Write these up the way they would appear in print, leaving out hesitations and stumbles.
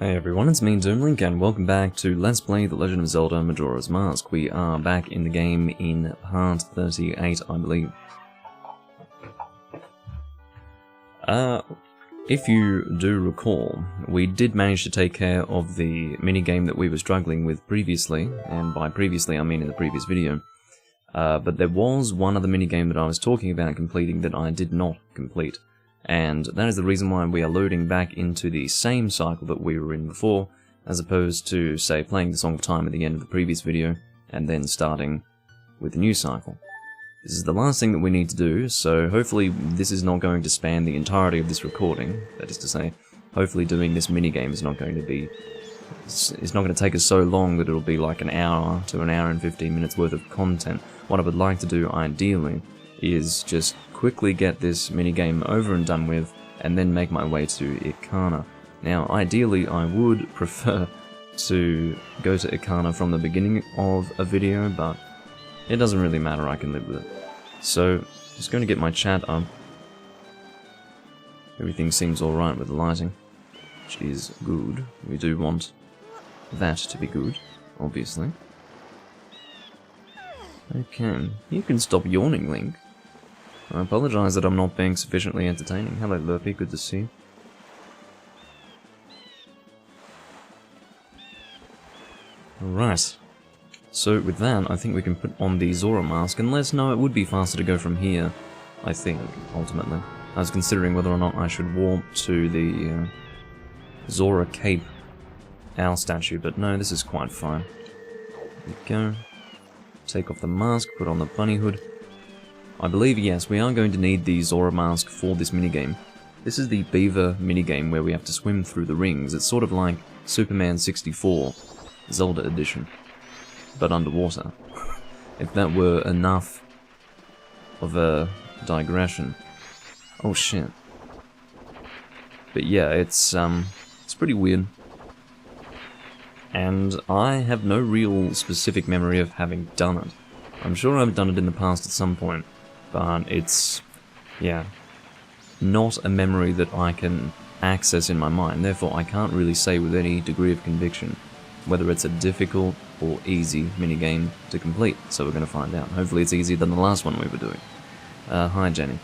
Hey everyone, it's me, Doomlink, and welcome back to Let's Play The Legend of Zelda Majora's Mask. We are back in the game in part 38, I believe. If you do recall, we did manage to take care of the minigame that we were struggling with previously, and by previously I mean in the previous video. But there was one other minigame that I was talking about completing that I did not complete. And that is the reason why we are loading back into the same cycle that we were in before, as opposed to, say, playing the Song of Time at the end of the previous video, and then starting with the new cycle. This is the last thing that we need to do, so hopefully this is not going to span the entirety of this recording. That is to say, hopefully doing this minigame is not going to be... It's not going to take us so long that it'll be like an hour to an hour and 15 minutes worth of content. What I would like to do, ideally, is just quickly get this minigame over and done with, and then make my way to Ikana. Now, ideally, I would prefer to go to Ikana from the beginning of a video, but it doesn't really matter, I can live with it. So, just going to get my chat up. Everything seems alright with the lighting, which is good. We do want that to be good, obviously. Okay, you can stop yawning, Link. I apologise that I'm not being sufficiently entertaining. Hello, Lurpy, good to see you. Alright. So, with that, I think we can put on the Zora mask, unless, no, it would be faster to go from here, I think, ultimately. I was considering whether or not I should warp to the Zora Cape owl statue, but no, this is quite fine. There we go. Take off the mask, put on the bunny hood. I believe, yes, we are going to need the Zora mask for this minigame. This is the Beaver minigame where we have to swim through the rings. It's sort of like Superman 64, Zelda edition, but underwater. If that were enough of a digression. Oh shit. But yeah, it's pretty weird. And I have no real specific memory of having done it. I'm sure I've done it in the past at some point. But it's, yeah, not a memory that I can access in my mind, therefore I can't really say with any degree of conviction whether it's a difficult or easy minigame to complete, so we're going to find out. Hopefully it's easier than the last one we were doing. Hi Jenny.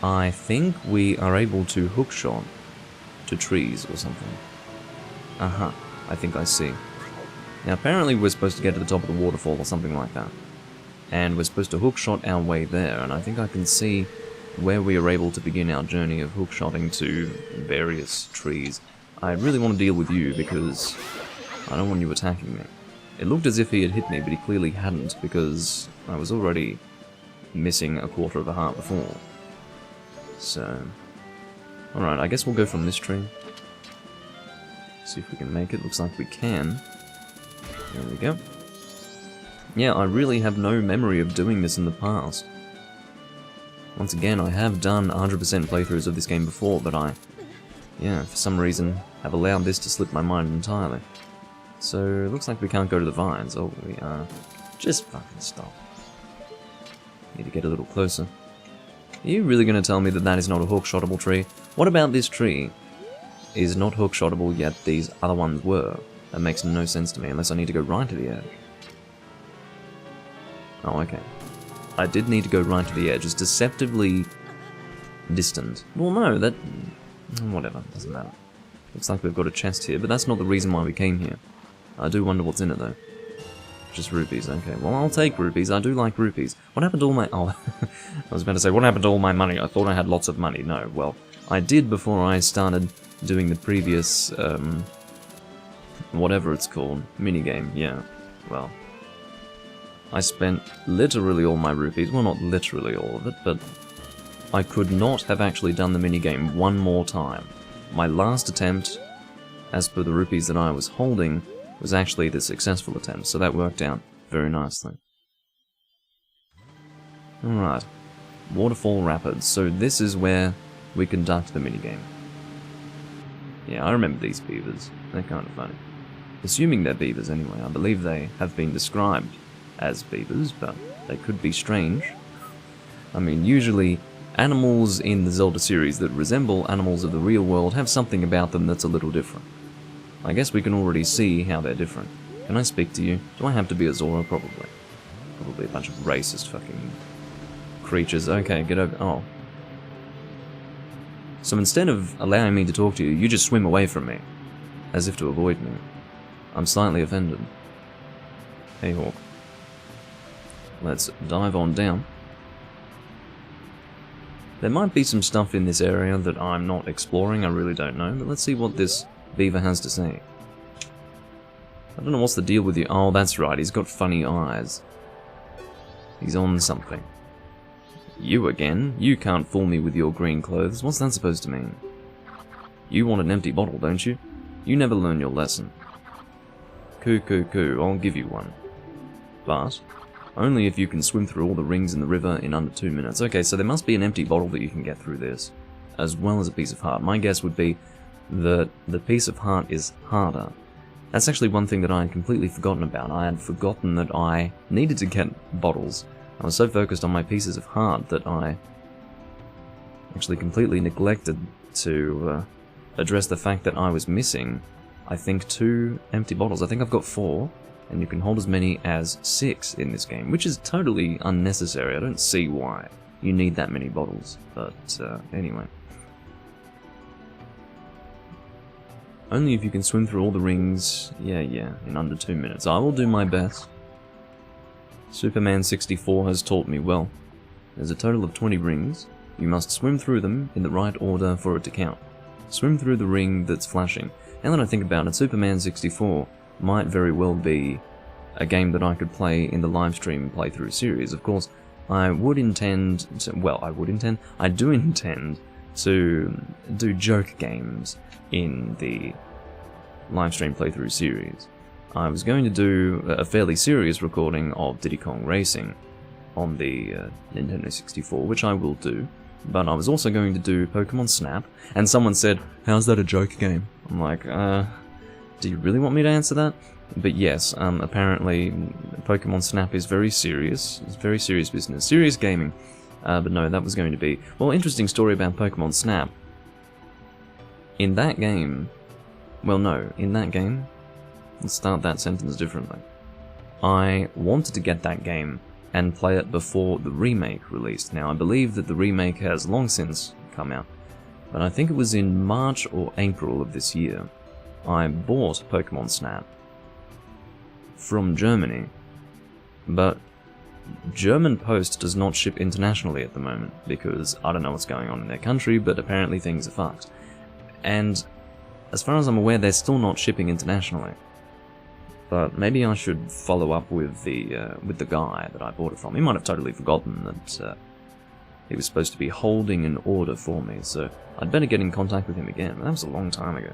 I think we are able to hookshot to trees or something. Aha, I think I see. Now apparently we're supposed to get to the top of the waterfall or something like that. And we're supposed to hookshot our way there, and I think I can see where we are able to begin our journey of hookshotting to various trees. I really want to deal with you because I don't want you attacking me. It looked as if he had hit me, but he clearly hadn't because I was already missing a quarter of a heart before. So, alright, I guess we'll go from this tree. See if we can make it. Looks like we can. There we go. Yeah, I really have no memory of doing this in the past. Once again, I have done 100% playthroughs of this game before, but I, yeah, for some reason, have allowed this to slip my mind entirely. So, it looks like we can't go to the vines. Oh, we are. Just fucking stop. Need to get a little closer. Are you really going to tell me that that is not a hookshotable tree? What about this tree is not hookshotable, yet these other ones were? That makes no sense to me, unless I need to go right to the edge. Oh, okay. I did need to go right to the edge. It's deceptively distant. Well, no, that... whatever, doesn't matter. Looks like we've got a chest here, but that's not the reason why we came here. I do wonder what's in it, though. Just rupees, okay. Well, I'll take rupees. I do like rupees. What happened to all my... oh, I was about to say, what happened to all my money? I thought I had lots of money. No, well, I did before I started doing the previous, whatever it's called. Minigame, yeah. Well... I spent literally all my rupees, well not literally all of it, but I could not have actually done the minigame one more time. My last attempt, as per the rupees that I was holding, was actually the successful attempt, so that worked out very nicely. Alright, Waterfall Rapids, so this is where we conduct the minigame. Yeah, I remember these beavers, they're kind of funny. Assuming they're beavers anyway, I believe they have been described as beavers, but they could be strange. I mean, usually animals in the Zelda series that resemble animals of the real world have something about them that's a little different. I guess we can already see how they're different. Can I speak to you? Do I have to be a Zora? Probably. Probably a bunch of racist fucking creatures. Okay, get over... Oh. So instead of allowing me to talk to you, you just swim away from me. As if to avoid me. I'm slightly offended. Hey, Hawk. Let's dive on down. There might be some stuff in this area that I'm not exploring, I really don't know, but let's see what this beaver has to say. I don't know what's the deal with you. Oh, that's right, he's got funny eyes. He's on something. You again? You can't fool me with your green clothes. What's that supposed to mean? You want an empty bottle, don't you? You never learn your lesson. Coo, I'll give you one. But only if you can swim through all the rings in the river in under 2 minutes. Okay, so there must be an empty bottle that you can get through this, as well as a piece of heart. My guess would be that the piece of heart is harder. That's actually one thing that I had completely forgotten about. I had forgotten that I needed to get bottles. I was so focused on my pieces of heart that I actually completely neglected to address the fact that I was missing, I think, 2 empty bottles. I think I've got 4. And you can hold as many as 6 in this game, which is totally unnecessary. I don't see why you need that many bottles, but anyway. Only if you can swim through all the rings, yeah, in under 2 minutes. I will do my best. Superman 64 has taught me well. There's a total of 20 rings. You must swim through them in the right order for it to count. Swim through the ring that's flashing. Now that I think about it, Superman 64 might very well be a game that I could play in the livestream playthrough series. Of course, I do intend to do joke games in the livestream playthrough series. I was going to do a fairly serious recording of Diddy Kong Racing on the Nintendo 64, which I will do, but I was also going to do Pokemon Snap, and someone said, "How's that a joke game?" I'm like, do you really want me to answer that? But yes, apparently Pokemon Snap is very serious. It's very serious business. Serious gaming. But no, that was going to be... Well, interesting story about Pokemon Snap. In that game... Well, no, in that game... Let's start that sentence differently. I wanted to get that game and play it before the remake released. Now, I believe that the remake has long since come out. But I think it was in March or April of this year. I bought Pokemon Snap from Germany, but German Post does not ship internationally at the moment, because I don't know what's going on in their country, but apparently things are fucked. And as far as I'm aware, they're still not shipping internationally. But maybe I should follow up with the guy that I bought it from. He might have totally forgotten that he was supposed to be holding an order for me, so I'd better get in contact with him again. That was a long time ago.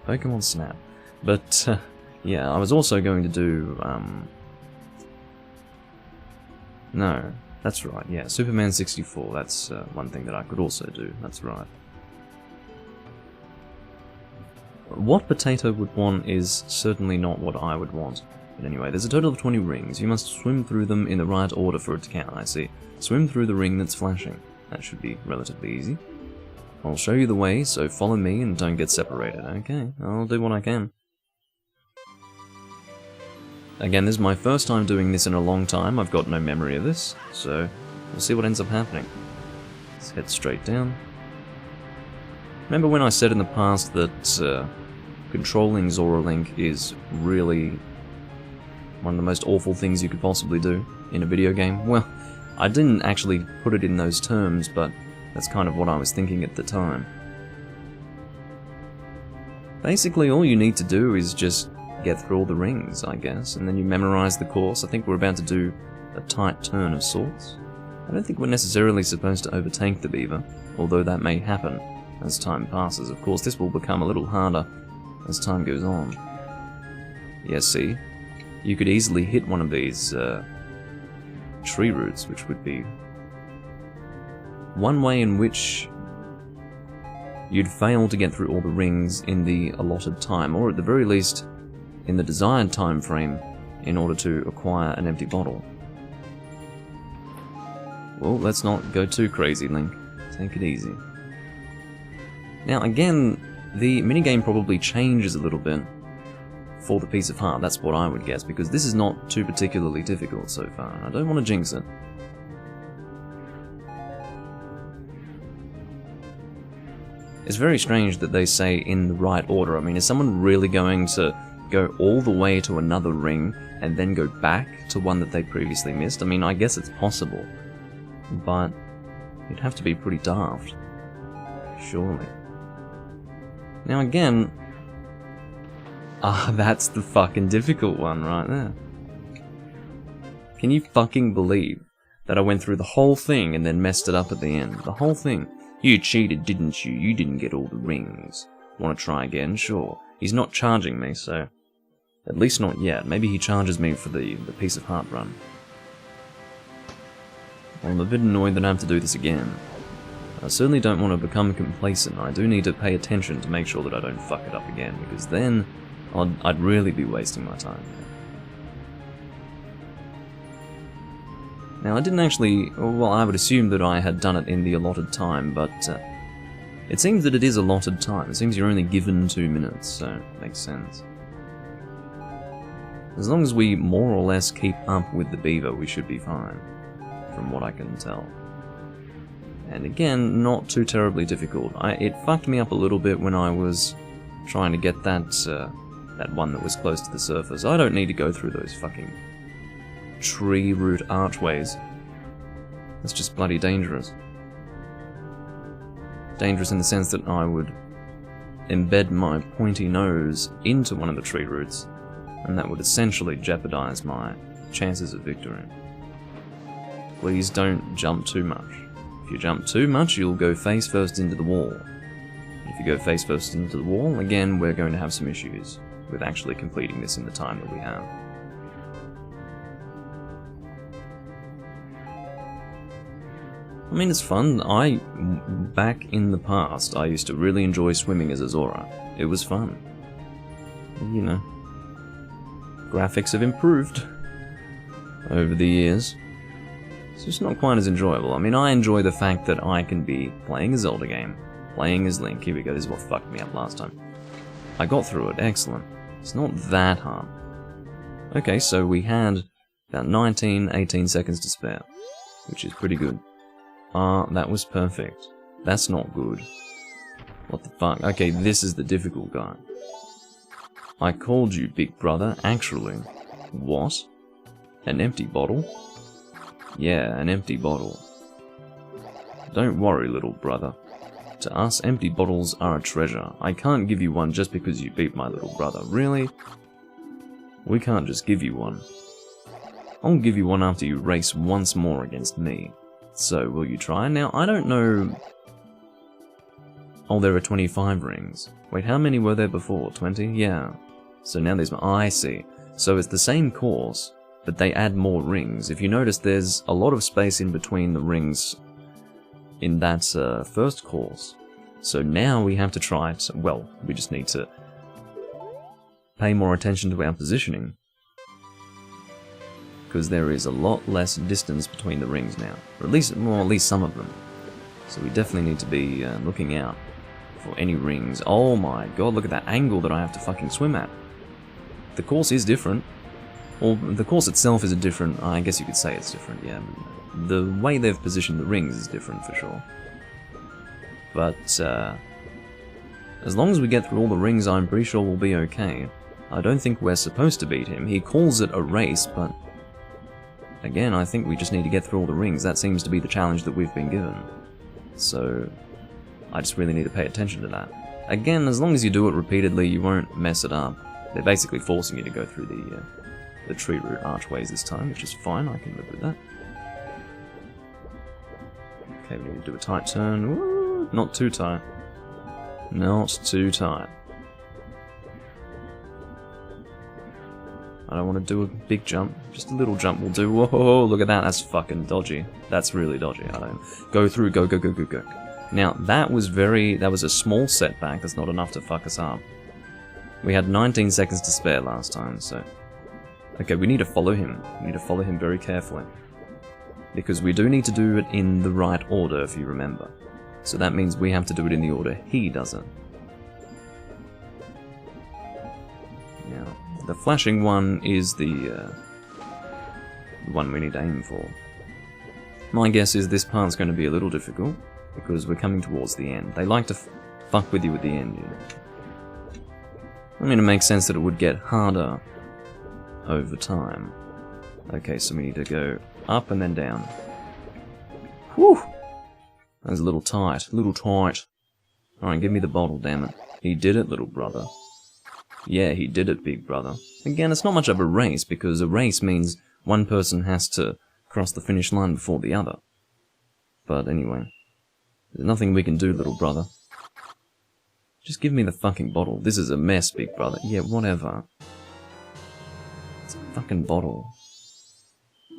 Pokemon Snap. But, yeah, I was also going to do, no, that's right, yeah, Superman 64, that's one thing that I could also do, that's right. What Potato would want is certainly not what I would want. But anyway, there's a total of 20 rings. You must swim through them in the right order for it to count, I see. Swim through the ring that's flashing. That should be relatively easy. I'll show you the way, so follow me and don't get separated. Okay, I'll do what I can. Again, this is my first time doing this in a long time. I've got no memory of this, so we'll see what ends up happening. Let's head straight down. Remember when I said in the past that controlling Zora Link is really one of the most awful things you could possibly do in a video game? Well, I didn't actually put it in those terms, but that's kind of what I was thinking at the time. Basically, all you need to do is just get through all the rings, I guess, and then you memorize the course. I think we're about to do a tight turn of sorts. I don't think we're necessarily supposed to overtake the Beaver, although that may happen as time passes. Of course, this will become a little harder as time goes on. Yeah, see? You could easily hit one of these tree roots, which would be one way in which you'd fail to get through all the rings in the allotted time, or at the very least in the desired time frame, in order to acquire an empty bottle. Well, let's not go too crazy, Link. Take it easy. Now again, the minigame probably changes a little bit for the piece of heart, that's what I would guess, because this is not too particularly difficult so far. I don't want to jinx it. It's very strange that they say in the right order. I mean, is someone really going to go all the way to another ring and then go back to one that they previously missed? I mean, I guess it's possible, but you'd have to be pretty daft, surely. Now again, that's the fucking difficult one right there. Can you fucking believe that I went through the whole thing and then messed it up at the end? The whole thing. You cheated, didn't you? You didn't get all the rings. Want to try again? Sure. He's not charging me, so... At least not yet. Maybe he charges me for the piece of heart run. Well, I'm a bit annoyed that I have to do this again. I certainly don't want to become complacent. I do need to pay attention to make sure that I don't fuck it up again, because then I'd really be wasting my time. Now, I didn't actually... Well, I would assume that I had done it in the allotted time, but it seems that it is allotted time. It seems you're only given 2 minutes, so it makes sense. As long as we more or less keep up with the Beaver, we should be fine, from what I can tell. And again, not too terribly difficult. It fucked me up a little bit when I was trying to get that one that was close to the surface. I don't need to go through those fucking tree root archways. That's just bloody dangerous. Dangerous in the sense that I would embed my pointy nose into one of the tree roots, and that would essentially jeopardize my chances of victory. Please don't jump too much. If you jump too much, you'll go face first into the wall. If you go face first into the wall, again, we're going to have some issues with actually completing this in the time that we have. I mean, it's fun. Back in the past, I used to really enjoy swimming as a Zora. It was fun. You know, graphics have improved over the years. It's just not quite as enjoyable. I mean, I enjoy the fact that I can be playing a Zelda game, playing as Link. Here we go, this is what fucked me up last time. I got through it, excellent. It's not that hard. Okay, so we had about 18 seconds to spare, which is pretty good. That was perfect. That's not good. What the fuck? Okay, this is the difficult guy. I called you big brother, actually. What? An empty bottle? Yeah, an empty bottle. Don't worry, little brother. To us, empty bottles are a treasure. I can't give you one just because you beat my little brother. Really? We can't just give you one. I'll give you one after you race once more against me. So, will you try? Now, I don't know... Oh, there are 25 rings. Wait, how many were there before? 20? Yeah. So now there's... I see. So it's the same course, but they add more rings. If you notice, there's a lot of space in between the rings in that first course. So now we have to try it... Well, we just need to pay more attention to our positioning, because there is a lot less distance between the rings now. Or at least some of them. So we definitely need to be looking out for any rings. Oh my god, look at that angle that I have to fucking swim at. The course is different. Well, the course itself is different. I guess you could say it's different, yeah. The way they've positioned the rings is different for sure. But as long as we get through all the rings, I'm pretty sure we'll be okay. I don't think we're supposed to beat him. He calls it a race, but again, I think we just need to get through all the rings. That seems to be the challenge that we've been given. So I just really need to pay attention to that. Again, as long as you do it repeatedly, you won't mess it up. They're basically forcing you to go through the tree root archways this time, which is fine. I can live with that. Okay, we need to do a tight turn. Woo! Not too tight. Not too tight. I don't want to do a big jump. Just a little jump will do. Whoa, look at that. That's fucking dodgy. That's really dodgy. I don't... Go through. Go, go, go, go, go. Now, that was a small setback. That's not enough to fuck us up. We had 19 seconds to spare last time, so... Okay, we need to follow him. We need to follow him very carefully. Because we do need to do it in the right order, if you remember. So that means we have to do it in the order he does it. The flashing one is the one we need to aim for. My guess is this part's going to be a little difficult, because we're coming towards the end. They like to fuck with you at the end, you know. I mean, it makes sense that it would get harder over time. Okay, so we need to go up and then down. Whew! That was a little tight, Alright, give me the bottle, damn it. He did it, little brother. Yeah, he did it, big brother. Again, it's not much of a race, because a race means one person has to cross the finish line before the other. But anyway, there's nothing we can do, little brother. Just give me the fucking bottle. This is a mess, big brother. Yeah, whatever. It's a fucking bottle.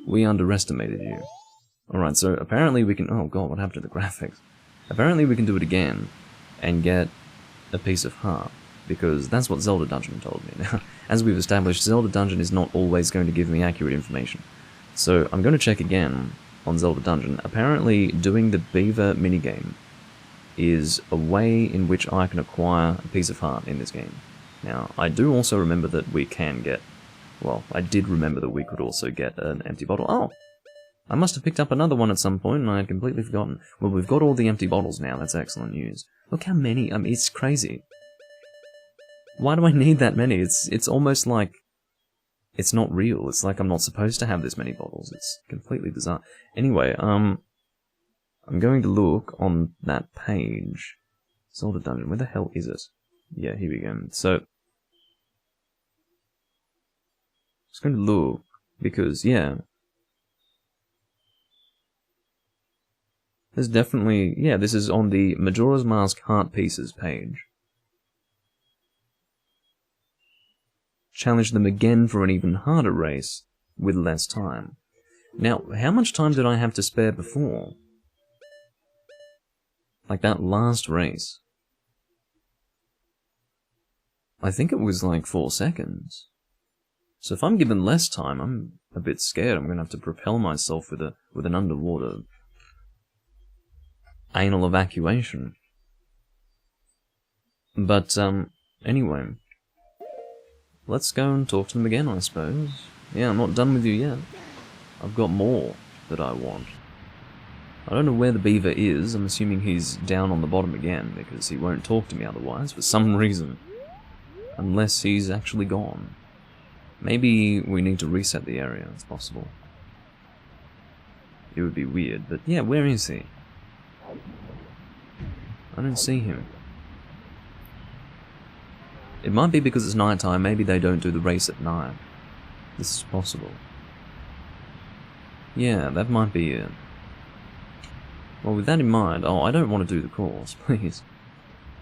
We underestimated you. Alright, so apparently we can... Oh god, what happened to the graphics? Apparently we can do it again and get a piece of heart, because that's what Zelda Dungeon told me. Now, as we've established, Zelda Dungeon is not always going to give me accurate information. So I'm going to check again on Zelda Dungeon. Apparently doing the Beaver minigame is a way in which I can acquire a piece of heart in this game. Now, I do also remember that we can get... Well, I did remember that we could also get an empty bottle. Oh! I must have picked up another one at some point and I had completely forgotten. Well, we've got all the empty bottles now, that's excellent news. Look how many, I mean, it's crazy. Why do I need that many? It's almost like... It's not real, it's like I'm not supposed to have this many bottles. It's completely bizarre. Anyway, I'm going to look on that page. Zelda Dungeon, where the hell is it? Yeah, here we go. So... just going to look, because, yeah... There's definitely... Yeah, this is on the Majora's Mask Heart Pieces page. Challenge them again for an even harder race, with less time. Now, how much time did I have to spare before? Like that last race. I think it was like 4 seconds. So if I'm given less time, I'm a bit scared. I'm going to have to propel myself with an underwater anal evacuation. But, anyway. Let's go and talk to them again, I suppose. Yeah, I'm not done with you yet. I've got more that I want. I don't know where the beaver is. I'm assuming he's down on the bottom again, because he won't talk to me otherwise, for some reason. Unless he's actually gone. Maybe we need to reset the area, it's possible. It would be weird, but yeah, where is he? I don't see him. It might be because it's night time, maybe they don't do the race at night. This is possible. Yeah, that might be it. Well, with that in mind, oh, I don't want to do the course, please.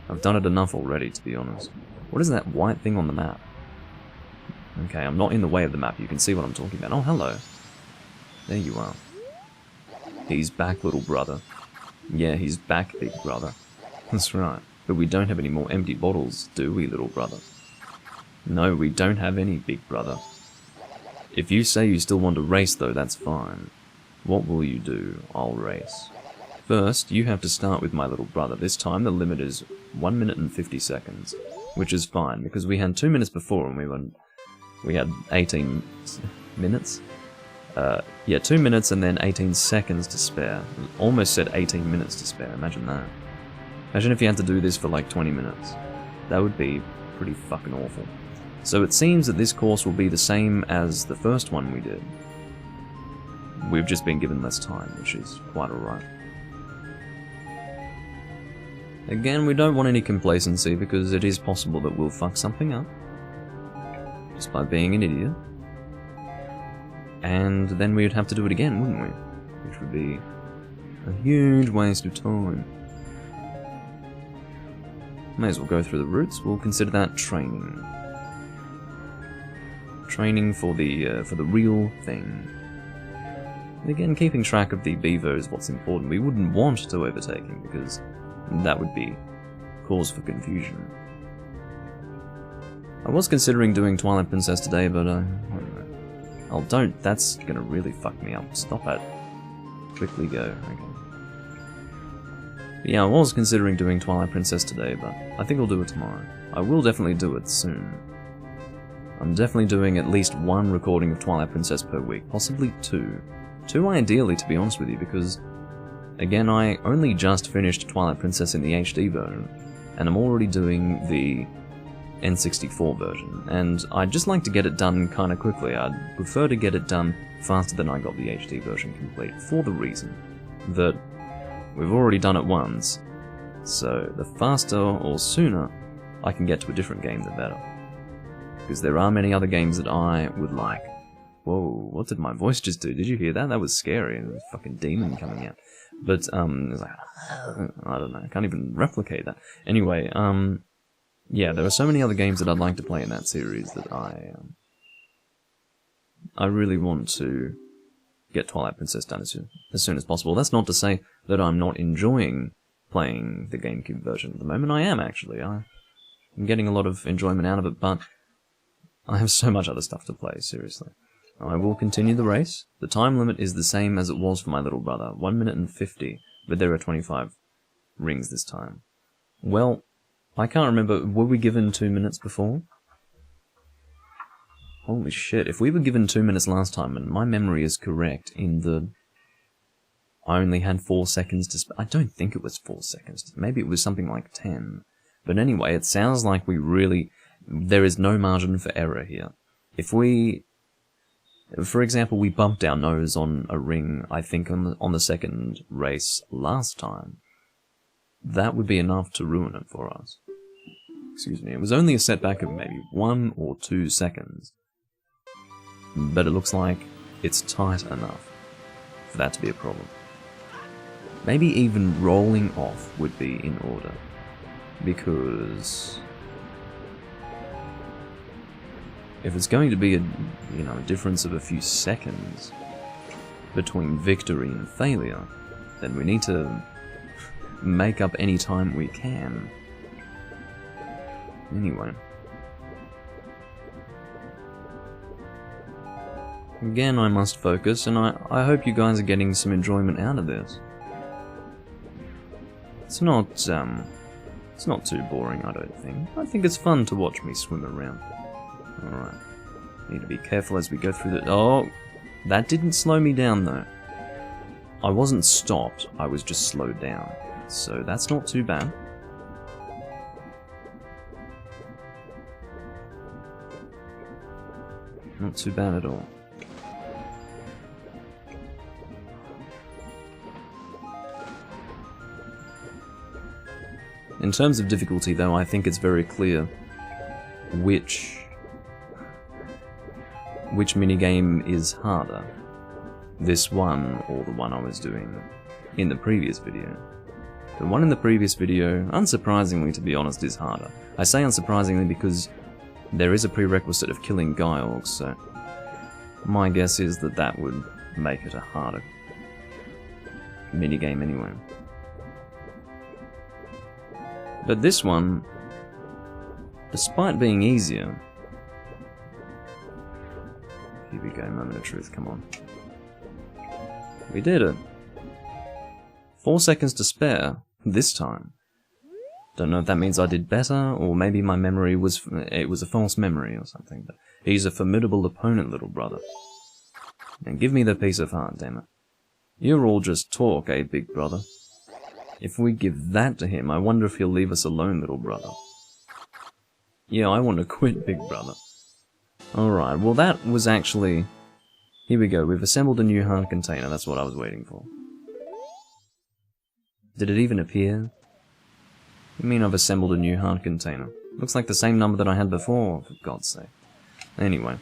I've done it enough already, to be honest. What is that white thing on the map? Okay, I'm not in the way of the map, you can see what I'm talking about. Oh, hello. There you are. He's back, little brother. Yeah, he's back, big brother. That's right. But we don't have any more empty bottles, do we, little brother? No, we don't have any, big brother. If you say you still want to race, though, that's fine. What will you do? I'll race. First, you have to start with my little brother. This time the limit is 1 minute and 50 seconds, which is fine, because we had 2 minutes before and we had 18 minutes? Yeah, 2 minutes and then 18 seconds to spare. Almost said 18 minutes to spare, imagine that. Imagine if you had to do this for like 20 minutes. That would be pretty fucking awful. So it seems that this course will be the same as the first one we did. We've just been given less time, which is quite alright. Again, we don't want any complacency because it is possible that we'll fuck something up. Just by being an idiot. And then we'd have to do it again, wouldn't we? Which would be a huge waste of time. May as well go through the routes. We'll consider that training. Training for the real thing. And again, keeping track of the Beaver is what's important. We wouldn't want to overtake him because that would be cause for confusion. I was considering doing Twilight Princess today, but I don't know. Oh, don't. That's gonna really fuck me up. Stop it. Quickly go. Okay. Yeah, I was considering doing Twilight Princess today, but I think I'll do it tomorrow. I will definitely do it soon. I'm definitely doing at least one recording of Twilight Princess per week, possibly two. Two ideally, to be honest with you, because, again, I only just finished Twilight Princess in the HD version, and I'm already doing the N64 version, and I'd just like to get it done kinda quickly. I'd prefer to get it done faster than I got the HD version complete, for the reason that we've already done it once, so the faster or sooner I can get to a different game, the better. Because there are many other games that I would like. Whoa, what did my voice just do? Did you hear that? That was scary. There was a fucking demon coming out. But, it was like, I don't know, I can't even replicate that. Anyway, yeah, there are so many other games that I'd like to play in that series that I really want to get Twilight Princess done as soon as possible. That's not to say that I'm not enjoying playing the GameCube version at the moment. I am, actually. I'm getting a lot of enjoyment out of it, but I have so much other stuff to play, seriously. I will continue the race. The time limit is the same as it was for my little brother, 1 minute and 50, but there are 25 rings this time. Well, I can't remember, were we given 2 minutes before? Holy shit, if we were given 2 minutes last time, and my memory is correct in the... I only had 4 seconds to I don't think it was 4 seconds, maybe it was something like 10. But anyway, it sounds like we really... There is no margin for error here. If we... For example, we bumped our nose on a ring, I think, on the second race last time. That would be enough to ruin it for us. Excuse me, it was only a setback of maybe 1 or 2 seconds. But it looks like it's tight enough for that to be a problem. Maybe even rolling off would be in order. Because... if it's going to be a difference of a few seconds between victory and failure, then we need to make up any time we can. Anyway. Again, I must focus, and I hope you guys are getting some enjoyment out of this. It's not too boring, I don't think. I think it's fun to watch me swim around. Alright. Need to be careful as we go through the... Oh! That didn't slow me down, though. I wasn't stopped, I was just slowed down. So that's not too bad. Not too bad at all. In terms of difficulty, though, I think it's very clear which minigame is harder. This one, or the one I was doing in the previous video. The one in the previous video, unsurprisingly to be honest, is harder. I say unsurprisingly because there is a prerequisite of killing Georgs, so my guess is that that would make it a harder minigame anyway. But this one, despite being easier... Here we go, moment of truth, come on. We did it. 4 seconds to spare, this time. Don't know if that means I did better, or maybe my memory was... it was a false memory or something, but he's a formidable opponent, little brother. And give me the piece of heart, damn it. You're all just talk, eh, big brother? If we give that to him, I wonder if he'll leave us alone, little brother. Yeah, I want to quit, big brother. Alright, well that was actually... Here we go, we've assembled a new heart container, that's what I was waiting for. Did it even appear? You mean I've assembled a new heart container? Looks like the same number that I had before, for God's sake. Anyway.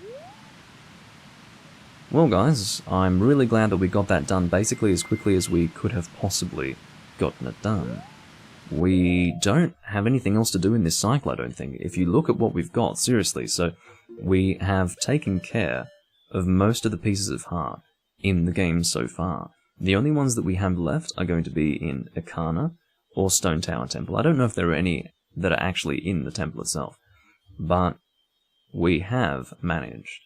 Well guys, I'm really glad that we got that done basically as quickly as we could have possibly gotten it done. We don't have anything else to do in this cycle, I don't think. If you look at what we've got, seriously, so we have taken care of most of the pieces of heart in the game so far. The only ones that we have left are going to be in Ikana or Stone Tower Temple. I don't know if there are any that are actually in the temple itself, but we have managed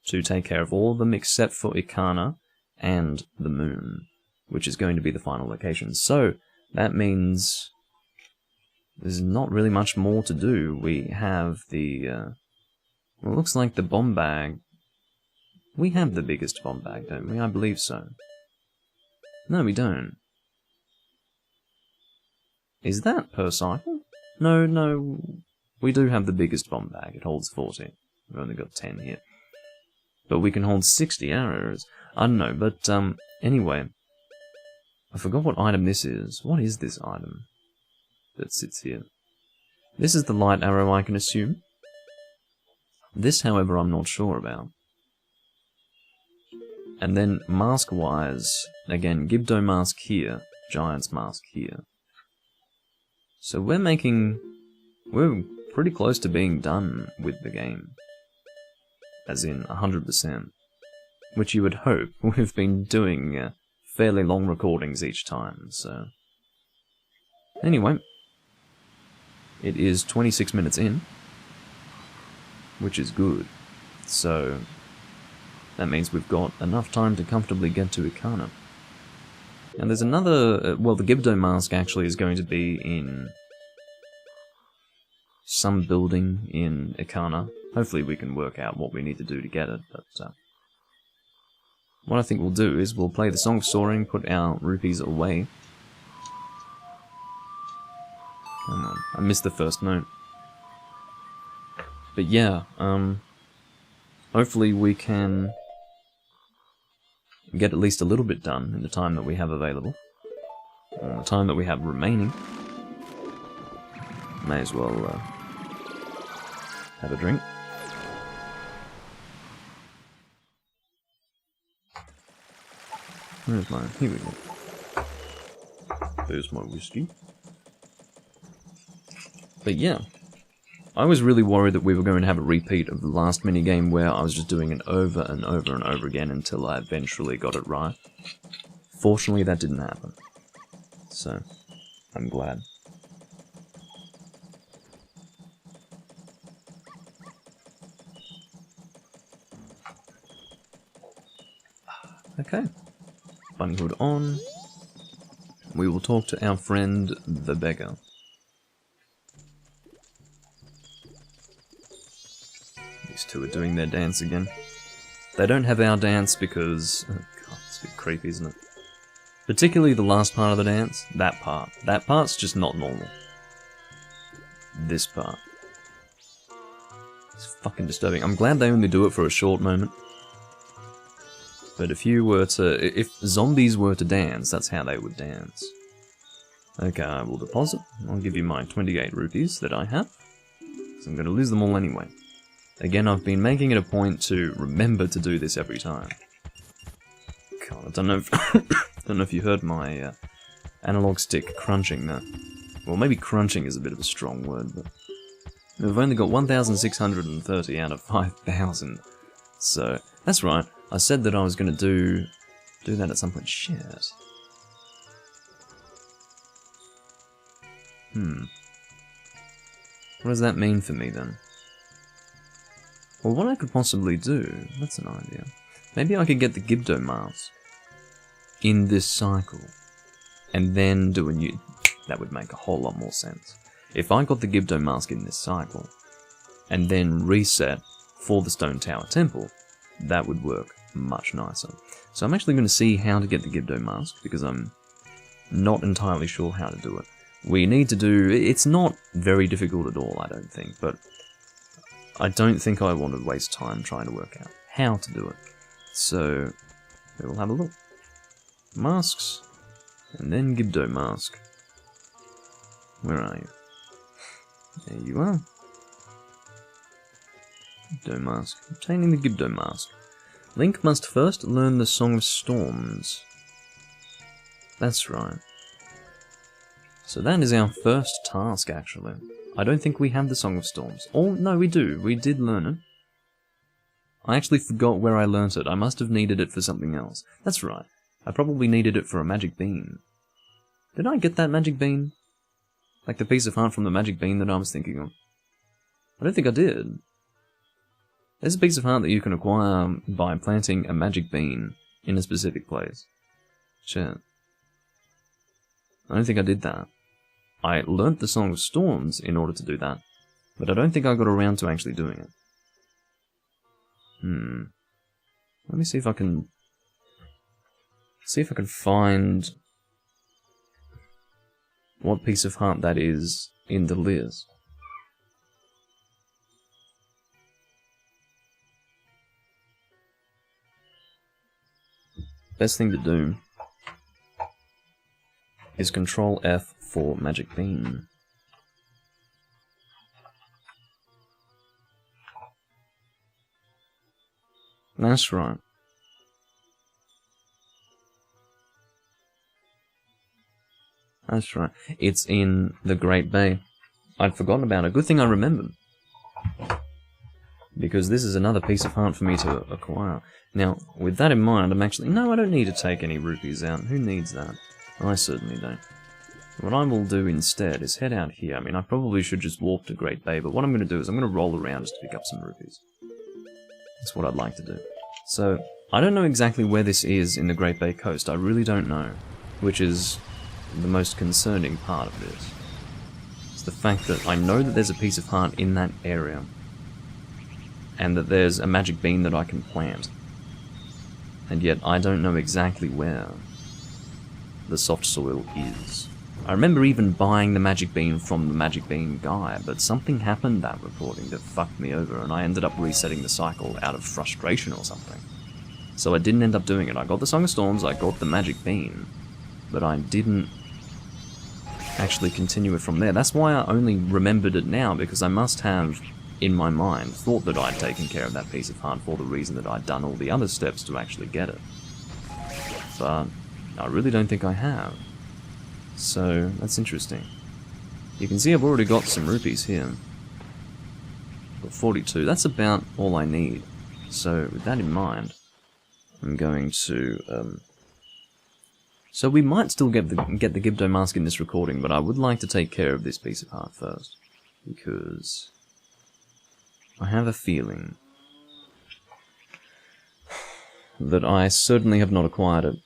to take care of all of them except for Ikana and the moon, which is going to be the final location. So, that means there's not really much more to do. We have the Well, it looks like the bomb bag... We have the biggest bomb bag, don't we? I believe so. No, we don't. Is that per cycle? No. We do have the biggest bomb bag. It holds 40. We've only got 10 here. But we can hold 60 arrows. I don't know, but, anyway. I forgot what item this is. What is this item that sits here? This is the light arrow, I can assume. This, however, I'm not sure about. And then, mask-wise, again, Gibdo mask here, Giant's mask here. So we're pretty close to being done with the game. As in, 100%. Which you would hope. We've been doing fairly long recordings each time, so... Anyway. It is 26 minutes in. Which is good. So... that means we've got enough time to comfortably get to Ikana. And there's another... well, the Gibdo mask actually is going to be in... some building in Ikana. Hopefully we can work out what we need to do to get it, but... what I think we'll do is we'll play the Song of Soaring, put our rupees away. Come on, I missed the first note. But yeah, hopefully we can get at least a little bit done in the time that we have available. Or the time that we have remaining. May as well have a drink. Where's mine? Here we go. There's my whiskey. But yeah, I was really worried that we were going to have a repeat of the last minigame where I was just doing it over and over and over again until I eventually got it right. Fortunately, that didn't happen. So, I'm glad. Okay. Bunny hood on. We will talk to our friend, the beggar. These two are doing their dance again. They don't have our dance because... oh god, it's a bit creepy, isn't it? Particularly the last part of the dance. That part. That part's just not normal. This part. It's fucking disturbing. I'm glad they only do it for a short moment. But if you were to... if zombies were to dance, that's how they would dance. Okay, I will deposit. I'll give you my 28 rupees that I have. Because I'm going to lose them all anyway. Again, I've been making it a point to remember to do this every time. God, I don't know if... don't know if you heard my analog stick crunching there. Well, maybe crunching is a bit of a strong word, but... we've only got 1,630 out of 5,000. So, that's right. I said that I was going to do that at some point. Shit. What does that mean for me, then? Well, what I could possibly do... that's an idea. Maybe I could get the Gibdo mask in this cycle, and then do a new... that would make a whole lot more sense. If I got the Gibdo mask in this cycle, and then reset for the Stone Tower Temple, that would work much nicer. So I'm actually going to see how to get the Gibdo mask, because I'm not entirely sure how to do it. We need to do... it's not very difficult at all, I don't think, but I don't think I want to waste time trying to work out how to do it. So, we'll have a look. Masks, and then Gibdo mask. Where are you? There you are. Gibdo mask. Obtaining the Gibdo mask. Link must first learn the Song of Storms. That's right. So that is our first task, actually. I don't think we have the Song of Storms. Oh, no, we do. We did learn it. I actually forgot where I learnt it. I must have needed it for something else. That's right. I probably needed it for a magic bean. Did I get that magic bean? Like the piece of heart from the magic bean that I was thinking of? I don't think I did. There's a piece of heart that you can acquire by planting a magic bean in a specific place. Shit. I don't think I did that. I learnt the Song of Storms in order to do that, but I don't think I got around to actually doing it. Let me see if I can... see if I can find... what piece of heart that is in the list. Best thing to do is Control F for Magic Beam. That's right. That's right. It's in the Great Bay. I'd forgotten about it. Good thing I remembered. Because this is another piece of heart for me to acquire. Now, with that in mind, I'm actually... no, I don't need to take any rupees out. Who needs that? I certainly don't. What I will do instead is head out here. I mean, I probably should just walk to Great Bay, but what I'm going to do is I'm going to roll around just to pick up some rupees. That's what I'd like to do. So, I don't know exactly where this is in the Great Bay Coast. I really don't know. Which is the most concerning part of this. It's the fact that I know that there's a piece of heart in that area. And that there's a magic bean that I can plant. And yet I don't know exactly where the soft soil is. I remember even buying the magic bean from the magic bean guy, but something happened that recording that fucked me over, and I ended up resetting the cycle out of frustration or something. So I didn't end up doing it. I got the Song of Storms, I got the magic bean, but I didn't actually continue it from there. That's why I only remembered it now, because I must have, in my mind, thought that I'd taken care of that piece of heart for the reason that I'd done all the other steps to actually get it. But I really don't think I have. So, that's interesting. You can see I've already got some rupees here. Got 42, that's about all I need. So, with that in mind, I'm going to, so we might still get the Gibdo mask in this recording, but I would like to take care of this piece of heart first. Because I have a feeling that I certainly have not acquired it.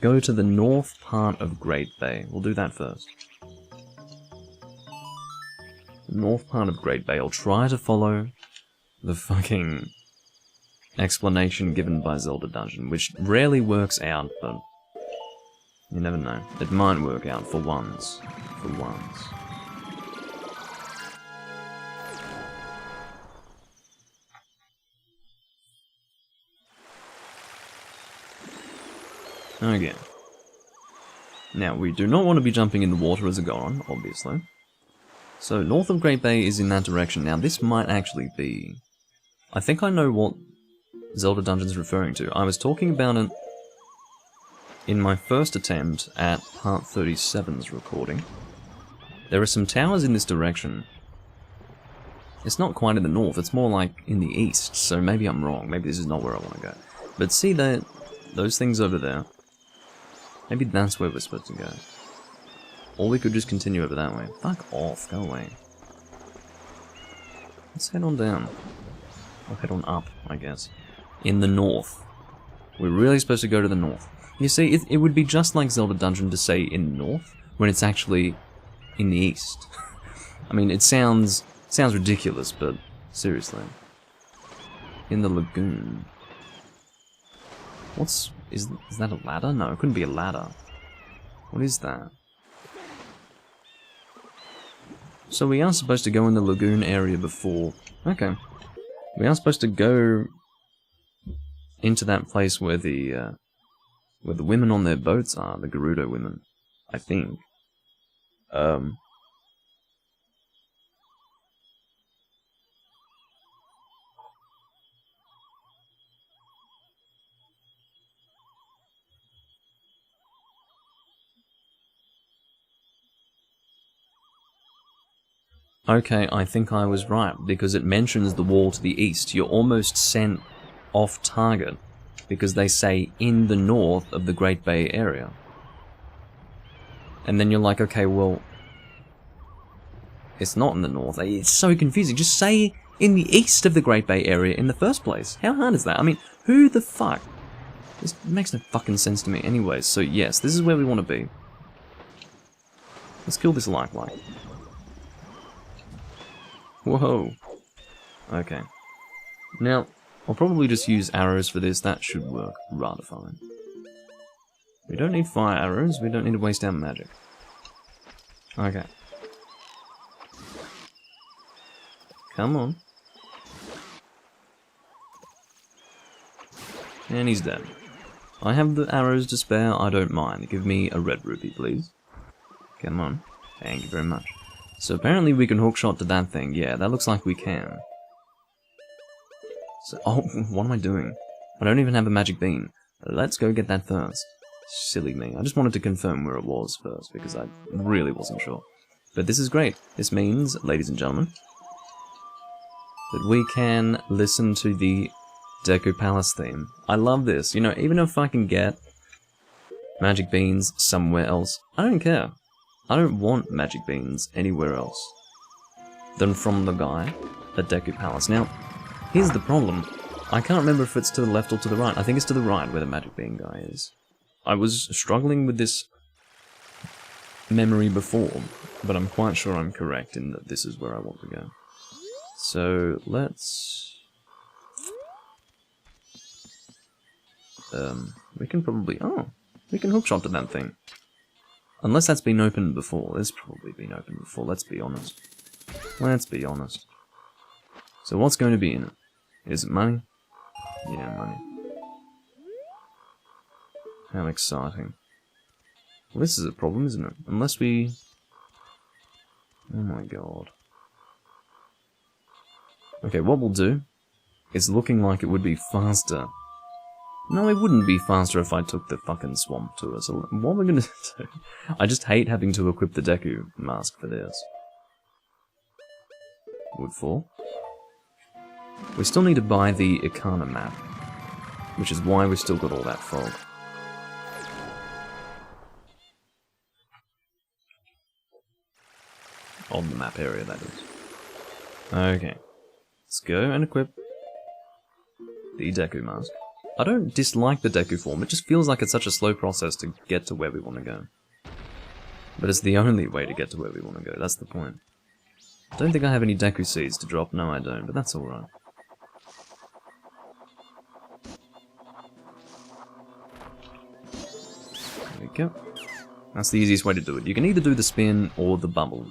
Go to the north part of Great Bay. We'll do that first. North part of Great Bay. I'll try to follow the fucking explanation given by Zelda Dungeon, which rarely works out, but you never know. It might work out for once. For once. Okay. Now, we do not want to be jumping in the water as a Goron, obviously. So, north of Great Bay is in that direction. Now, this might actually be... I think I know what Zelda Dungeon's referring to. I was talking about it in my first attempt at part 37's recording. There are some towers in this direction. It's not quite in the north, it's more like in the east, so maybe I'm wrong. Maybe this is not where I want to go. But see that those things over there? Maybe that's where we're supposed to go. Or we could just continue over that way. Fuck off, go away. Let's head on down. Or head on up, I guess. In the north. We're really supposed to go to the north. You see, it would be just like Zelda Dungeon to say in the north, when it's actually in the east. I mean, it sounds ridiculous, but seriously. In the lagoon. Is that a ladder? No, it couldn't be a ladder. What is that? So we are supposed to go in the lagoon area before... Okay. We are supposed to go into that place where the women on their boats are, the Gerudo women, I think. Okay, I think I was right, because it mentions the wall to the east. You're almost sent off target, because they say in the north of the Great Bay area. And then you're like, okay, well, it's not in the north. It's so confusing. Just say in the east of the Great Bay area in the first place. How hard is that? I mean, who the fuck? This makes no fucking sense to me. Anyways, so yes, this is where we want to be. Let's kill this like. Whoa. Okay. Now, I'll probably just use arrows for this. That should work rather fine. We don't need fire arrows. We don't need to waste our magic. Okay. Come on. And he's dead. I have the arrows to spare. I don't mind. Give me a red rupee, please. Come on. Thank you very much. So apparently we can hookshot to that thing. Yeah, that looks like we can. So, oh, what am I doing? I don't even have a magic bean. Let's go get that first. Silly me. I just wanted to confirm where it was first, because I really wasn't sure. But this is great. This means, ladies and gentlemen, that we can listen to the Deku Palace theme. I love this. You know, even if I can get magic beans somewhere else, I don't care. I don't want magic beans anywhere else than from the guy at Deku Palace. Now, here's the problem. I can't remember if it's to the left or to the right. I think it's to the right where the magic bean guy is. I was struggling with this memory before, but I'm quite sure I'm correct in that this is where I want to go. So, let's... we can probably... oh, we can hookshot to that thing. Unless that's been opened before. It's probably been opened before, let's be honest. Let's be honest. So what's going to be in it? Is it money? Yeah, money. How exciting. Well, this is a problem, isn't it? Unless we... oh my god. Okay, what we'll do is looking like it would be faster. No, it wouldn't be faster if I took the fucking swamp tour. So what we're gonna do... I just hate having to equip the Deku mask for this. Wood 4. We still need to buy the Ikana map, which is why we've still got all that fog. On the map area, that is. Okay. Let's go and equip the Deku mask. I don't dislike the Deku form, it just feels like it's such a slow process to get to where we want to go. But it's the only way to get to where we want to go, that's the point. I don't think I have any Deku seeds to drop, no I don't, but that's alright. There we go. That's the easiest way to do it. You can either do the spin or the bubble.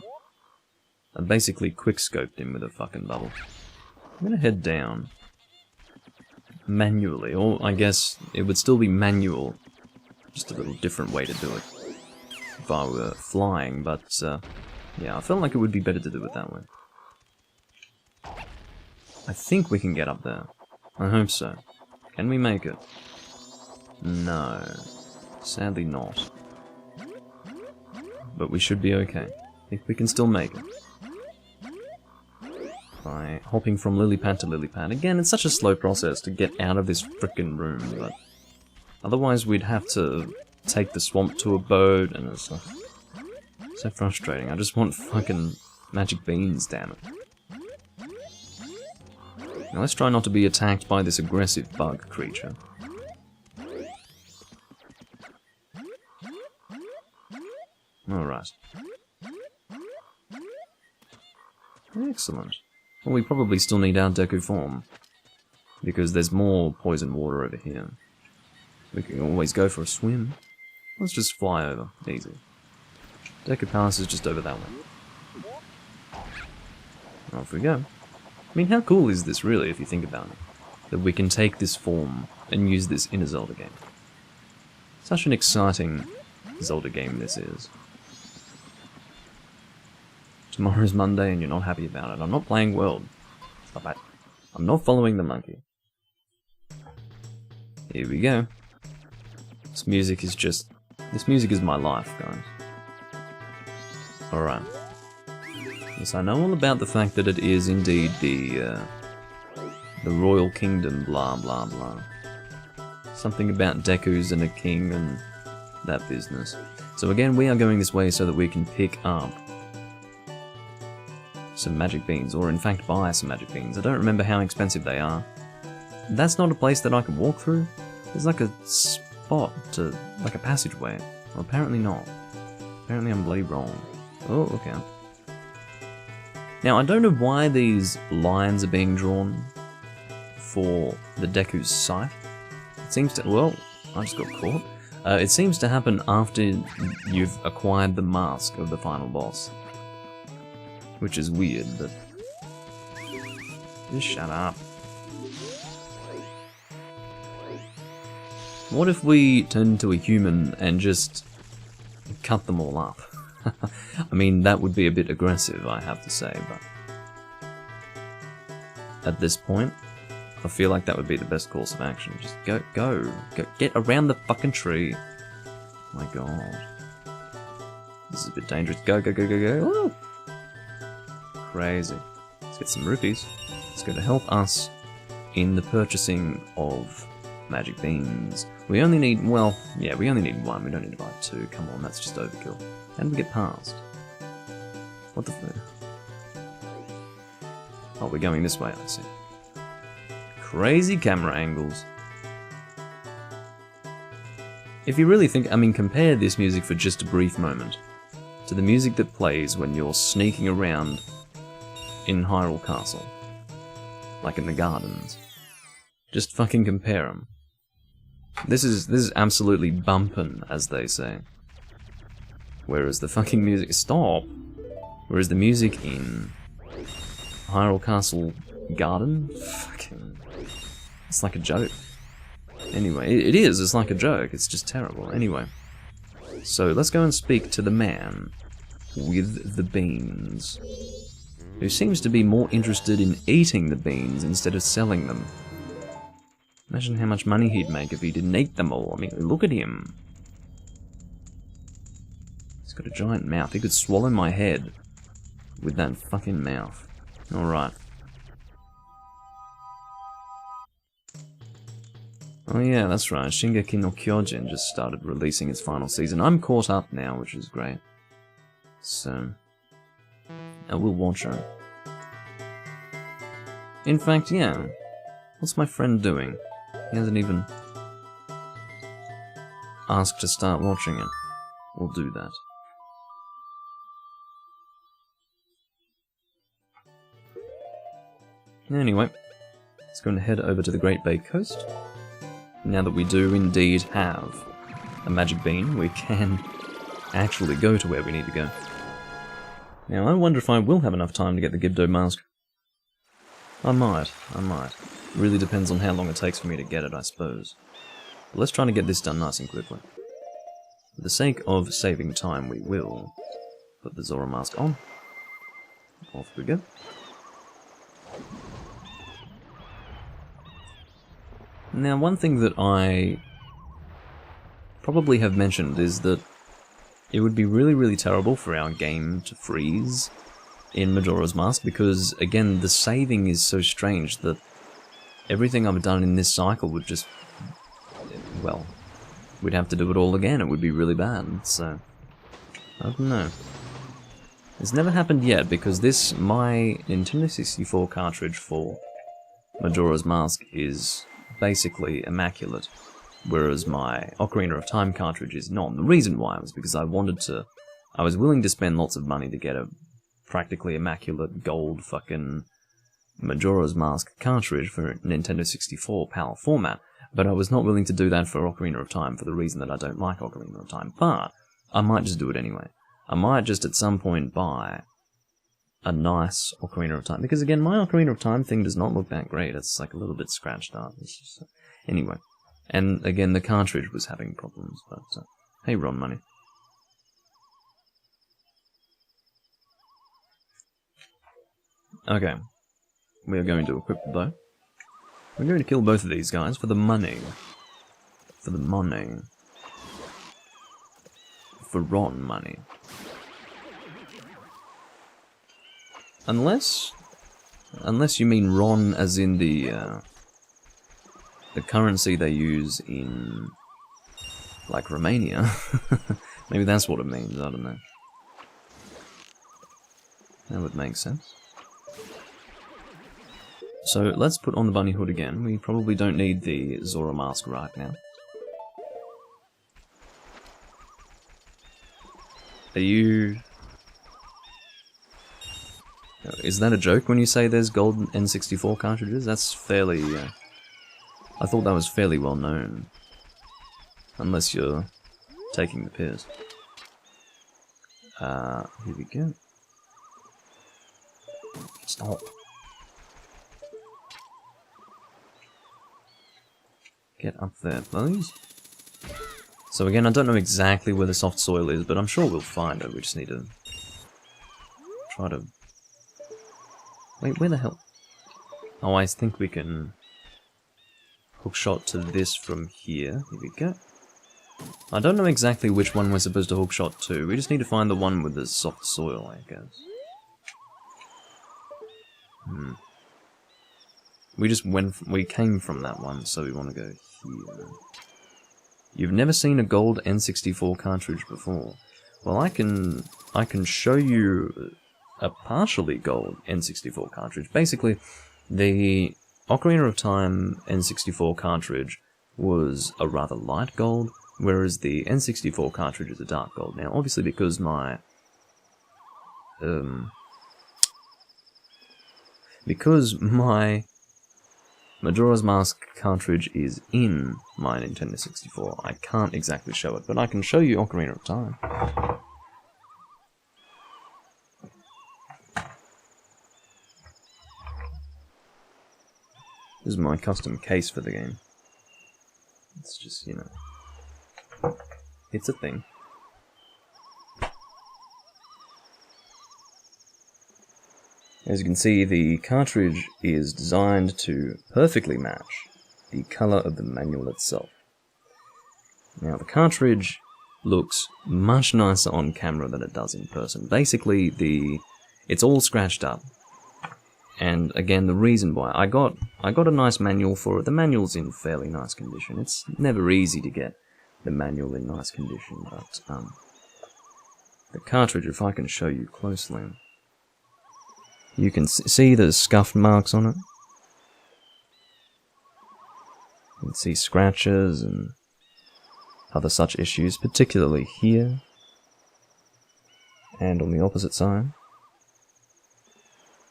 I basically quick-scoped him with a fucking bubble. I'm gonna head down. Manually, or I guess it would still be manual. Just a little different way to do it. If I were flying, but yeah, I felt like it would be better to do it that way. I think we can get up there. I hope so. Can we make it? No. Sadly not. But we should be okay. I think we can still make it. By hopping from lily pad to lily pad. Again, it's such a slow process to get out of this frickin' room, but otherwise we'd have to take the swamp to a boat, and it's so frustrating. I just want fucking magic beans, damn it. Now let's try not to be attacked by this aggressive bug creature. Alright. Excellent. Well, we probably still need our Deku form, because there's more poison water over here. We can always go for a swim. Let's just fly over. Easy. Deku Palace is just over that way. Off we go. I mean, how cool is this really, if you think about it? That we can take this form and use this in a Zelda game. Such an exciting Zelda game this is. Tomorrow's Monday and you're not happy about it. I'm not playing World. Stop it. I'm not following the monkey. Here we go. This music is just... this music is my life, guys. Alright. Yes, I know all about the fact that it is indeed the Royal Kingdom, blah blah blah. Something about Dekus and a king and that business. So again, we are going this way so that we can pick up some magic beans, or in fact buy some magic beans. I don't remember how expensive they are. That's not a place that I can walk through. There's like a spot to, like a passageway. Well, apparently not. Apparently I'm bloody wrong. Oh, look out. Now, I don't know why these lines are being drawn for the Deku's sight. It seems to... well, I just got caught. It seems to happen after you've acquired the mask of the final boss. Which is weird, but... just shut up. What if we turned into a human and just cut them all up? I mean, that would be a bit aggressive, I have to say, but... at this point, I feel like that would be the best course of action. Just go, get around the fucking tree. Oh my god. This is a bit dangerous. Go. Woo! Crazy. Let's get some rupees. It's going to help us in the purchasing of magic beans. We only need, well, yeah, we only need one. We don't need to buy two. Come on, that's just overkill. How did we get past? What the fuck? Oh, we're going this way, I see. Crazy camera angles. If you really think, I mean, compare this music for just a brief moment to the music that plays when you're sneaking around in Hyrule Castle. Like in the gardens. Just fucking compare them. This is absolutely bumpin', as they say. Whereas the fucking music... stop! Whereas the music in Hyrule Castle Garden? Fucking... it's like a joke. Anyway, it is, it's like a joke, it's just terrible. Anyway. So, let's go and speak to the man with the beans. Who seems to be more interested in eating the beans instead of selling them. Imagine how much money he'd make if he didn't eat them all. I mean, look at him. He's got a giant mouth. He could swallow my head with that fucking mouth. Alright. Oh yeah, that's right. Shingeki no Kyojin just started releasing its final season. I'm caught up now, which is great. So... I will watch her. In fact, yeah. What's my friend doing? He hasn't even asked to start watching it. We'll do that. Anyway, let's go and head over to the Great Bay Coast. Now that we do indeed have a magic bean, we can actually go to where we need to go. Now, I wonder if I will have enough time to get the Gibdo mask. I might. Really depends on how long it takes for me to get it, I suppose. But let's try to get this done nice and quickly. For the sake of saving time, we will put the Zora mask on. Off we go. Now, one thing that I probably have mentioned is that it would be really, really terrible for our game to freeze in Majora's Mask, because, again, the saving is so strange that everything I've done in this cycle would just... well, we'd have to do it all again. It would be really bad, so... I don't know. It's never happened yet, because my Nintendo 64 cartridge for Majora's Mask is basically immaculate, whereas my Ocarina of Time cartridge is not. And the reason why was because I was willing to spend lots of money to get a practically immaculate gold fucking Majora's Mask cartridge for Nintendo 64 PAL format, but I was not willing to do that for Ocarina of Time for the reason that I don't like Ocarina of Time, but I might just do it anyway. I might just at some point buy a nice Ocarina of Time, because again, my Ocarina of Time thing does not look that great. It's like a little bit scratched up. It's just, anyway. And again, the cartridge was having problems, but hey, Ron Money. Okay. We are going to equip the bow. We're going to kill both of these guys for the money. For the money. For Ron money. Unless you mean Ron as in the currency they use in, like, Romania. Maybe that's what it means, I don't know. That would make sense. So, let's put on the bunny hood again. We probably don't need the Zora mask right now. Are you Is that a joke when you say there's gold N64 cartridges? That's fairly... I thought that was fairly well known. Unless you're taking the piss. Here we go. Stop. Get up there, please. So again, I don't know exactly where the soft soil is, but I'm sure we'll find it. We just need to try to... Wait, where the hell? Oh, I think we can hookshot to this from here. Here we go. I don't know exactly which one we're supposed to hookshot to. We just need to find the one with the soft soil, I guess. We came from that one, so we want to go here. You've never seen a gold N64 cartridge before. Well, I can show you a partially gold N64 cartridge. Basically, the Ocarina of Time N64 cartridge was a rather light gold, whereas the N64 cartridge is a dark gold. Now, obviously, because my Majora's Mask cartridge is in my Nintendo 64, I can't exactly show it, but I can show you Ocarina of Time. This is my custom case for the game. It's just, you know, it's a thing. As you can see, the cartridge is designed to perfectly match the colour of the manual itself. Now, the cartridge looks much nicer on camera than it does in person. Basically, it's all scratched up. And again, the reason why I got a nice manual for it. The manual's in fairly nice condition. It's never easy to get the manual in nice condition, but the cartridge, if I can show you closely, you can see the scuff marks on it. You can see scratches and other such issues, particularly here and on the opposite side.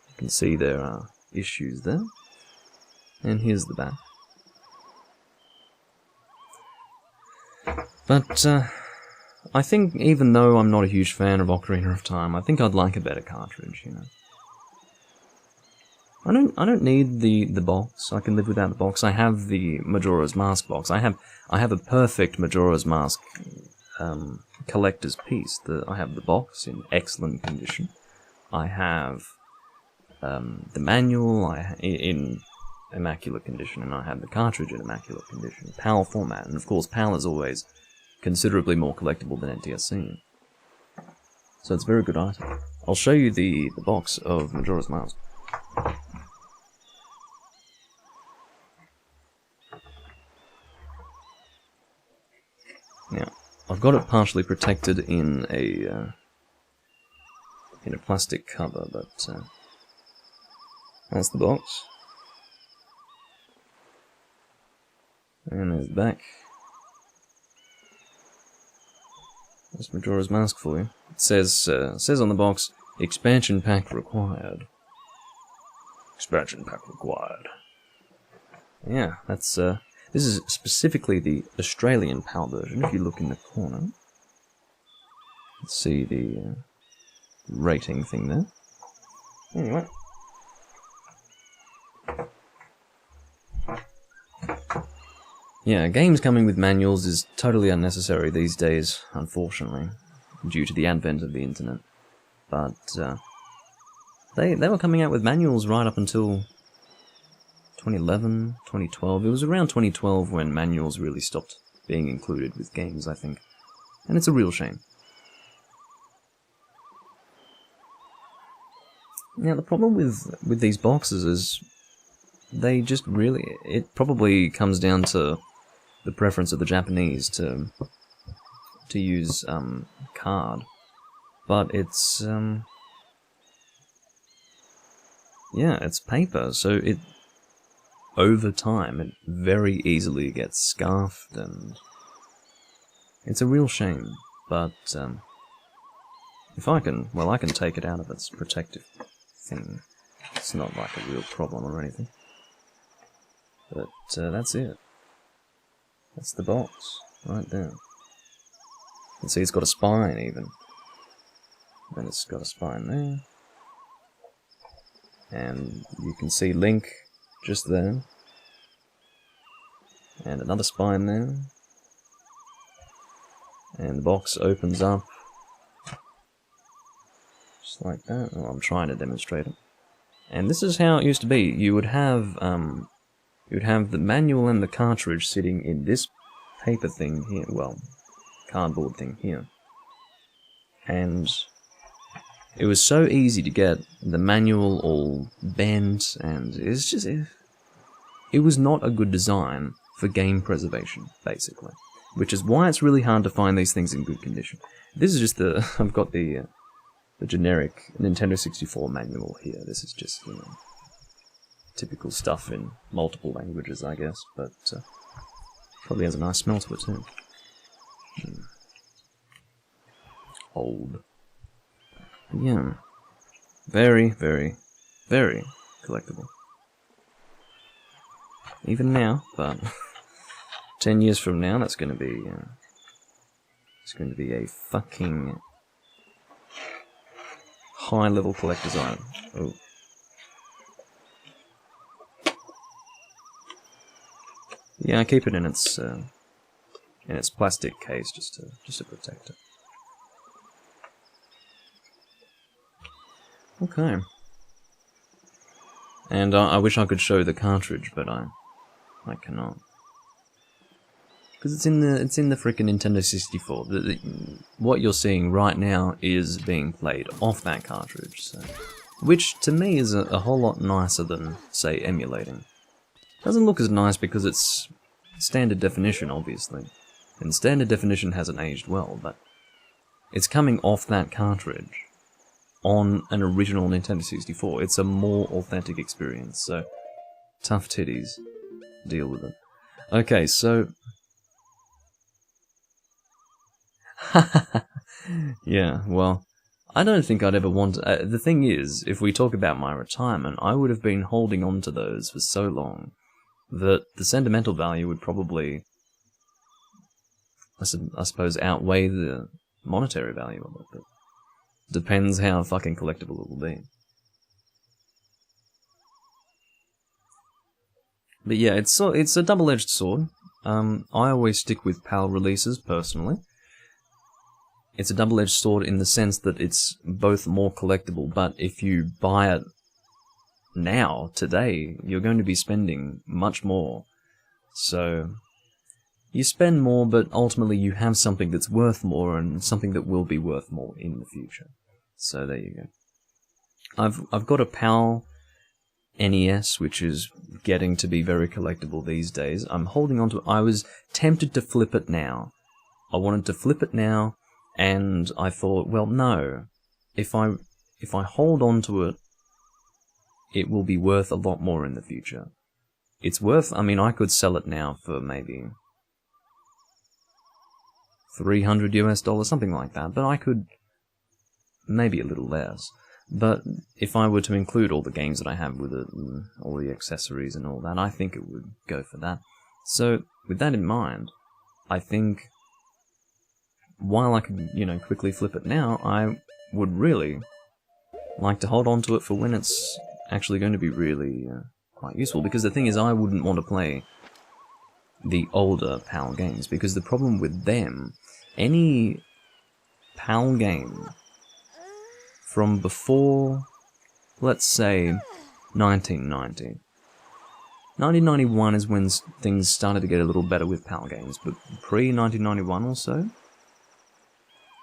You can see there are issues there. And here's the back. But I think even though I'm not a huge fan of Ocarina of Time, I think I'd like a better cartridge, you know. I don't need the box. I can live without the box. I have the Majora's Mask box. I have a perfect Majora's Mask collector's piece. I have the box in excellent condition. I have the manual in immaculate condition, and I have the cartridge in immaculate condition. PAL format, and of course PAL is always considerably more collectible than NTSC. So it's a very good item. I'll show you the box of Majora's Mask. Now, I've got it partially protected in a plastic cover, but that's the box. And there's the back. That's Majora's Mask for you. It says on the box, expansion pack required. Expansion pack required. Yeah, that's this is specifically the Australian PAL version. If you look in the corner, let's see the rating thing there. Anyway. Yeah, games coming with manuals is totally unnecessary these days, unfortunately, due to the advent of the internet. But they were coming out with manuals right up until 2011, 2012. It was around 2012 when manuals really stopped being included with games, I think. And it's a real shame. Now, the problem with these boxes is they just really... It probably comes down to the preference of the Japanese to use card. But it's... yeah, it's paper, so it... Over time, it very easily gets scarfed, and it's a real shame, but if I can, well, I can take it out of its protective thing. It's not like a real problem or anything. But that's it. That's the box, right there. You can see it's got a spine even. Then it's got a spine there. And you can see Link just there. And another spine there. And the box opens up. Just like that. Well, I'm trying to demonstrate it. And this is how it used to be. You would have the manual and the cartridge sitting in this paper thing here. Well, cardboard thing here. And it was so easy to get the manual all bent, and it's just... It was not a good design for game preservation, basically. Which is why it's really hard to find these things in good condition. This is just the... I've got the generic Nintendo 64 manual here. This is just, you know, typical stuff in multiple languages, I guess, but probably has a nice smell to it too. Old. Yeah. Very, very, very collectible. Even now, but 10 years from now, that's going to be... it's going to be a fucking high-level collector's item. Oh. Yeah, I keep it in its plastic case just to protect it. Okay. And I wish I could show the cartridge, but I cannot. Because it's in the frickin' Nintendo 64. What you're seeing right now is being played off that cartridge, so, which to me is a whole lot nicer than, say, emulating. Doesn't look as nice because it's standard definition, obviously, and standard definition hasn't aged well, but it's coming off that cartridge on an original Nintendo 64. It's a more authentic experience, so tough titties. Deal with it. Okay, so... yeah, well, I don't think I'd ever want to... the thing is, if we talk about my retirement, I would have been holding on to those for so long that the sentimental value would probably, I suppose, outweigh the monetary value of it, but depends how fucking collectible it will be. But yeah, it's a double-edged sword. I always stick with PAL releases, personally. It's a double-edged sword in the sense that it's both more collectible, but if you buy it now, today, you're going to be spending much more. So, you spend more, but ultimately you have something that's worth more, and something that will be worth more in the future. So there you go. I've got a PAL NES, which is getting to be very collectible these days. I'm holding on to it. I was tempted to flip it now. I wanted to flip it now, and I thought, well, no. If I hold on to it, it will be worth a lot more in the future. It's worth, I mean, I could sell it now for maybe $300 US, something like that, but I could, maybe a little less. But if I were to include all the games that I have with it, and all the accessories and all that, I think it would go for that. So, with that in mind, I think, while I could, you know, quickly flip it now, I would really like to hold on to it for when it's actually going to be really quite useful, because the thing is, I wouldn't want to play the older PAL games, because the problem with them, any PAL game from before, let's say, 1990. 1991 is when things started to get a little better with PAL games, but pre-1991 or so,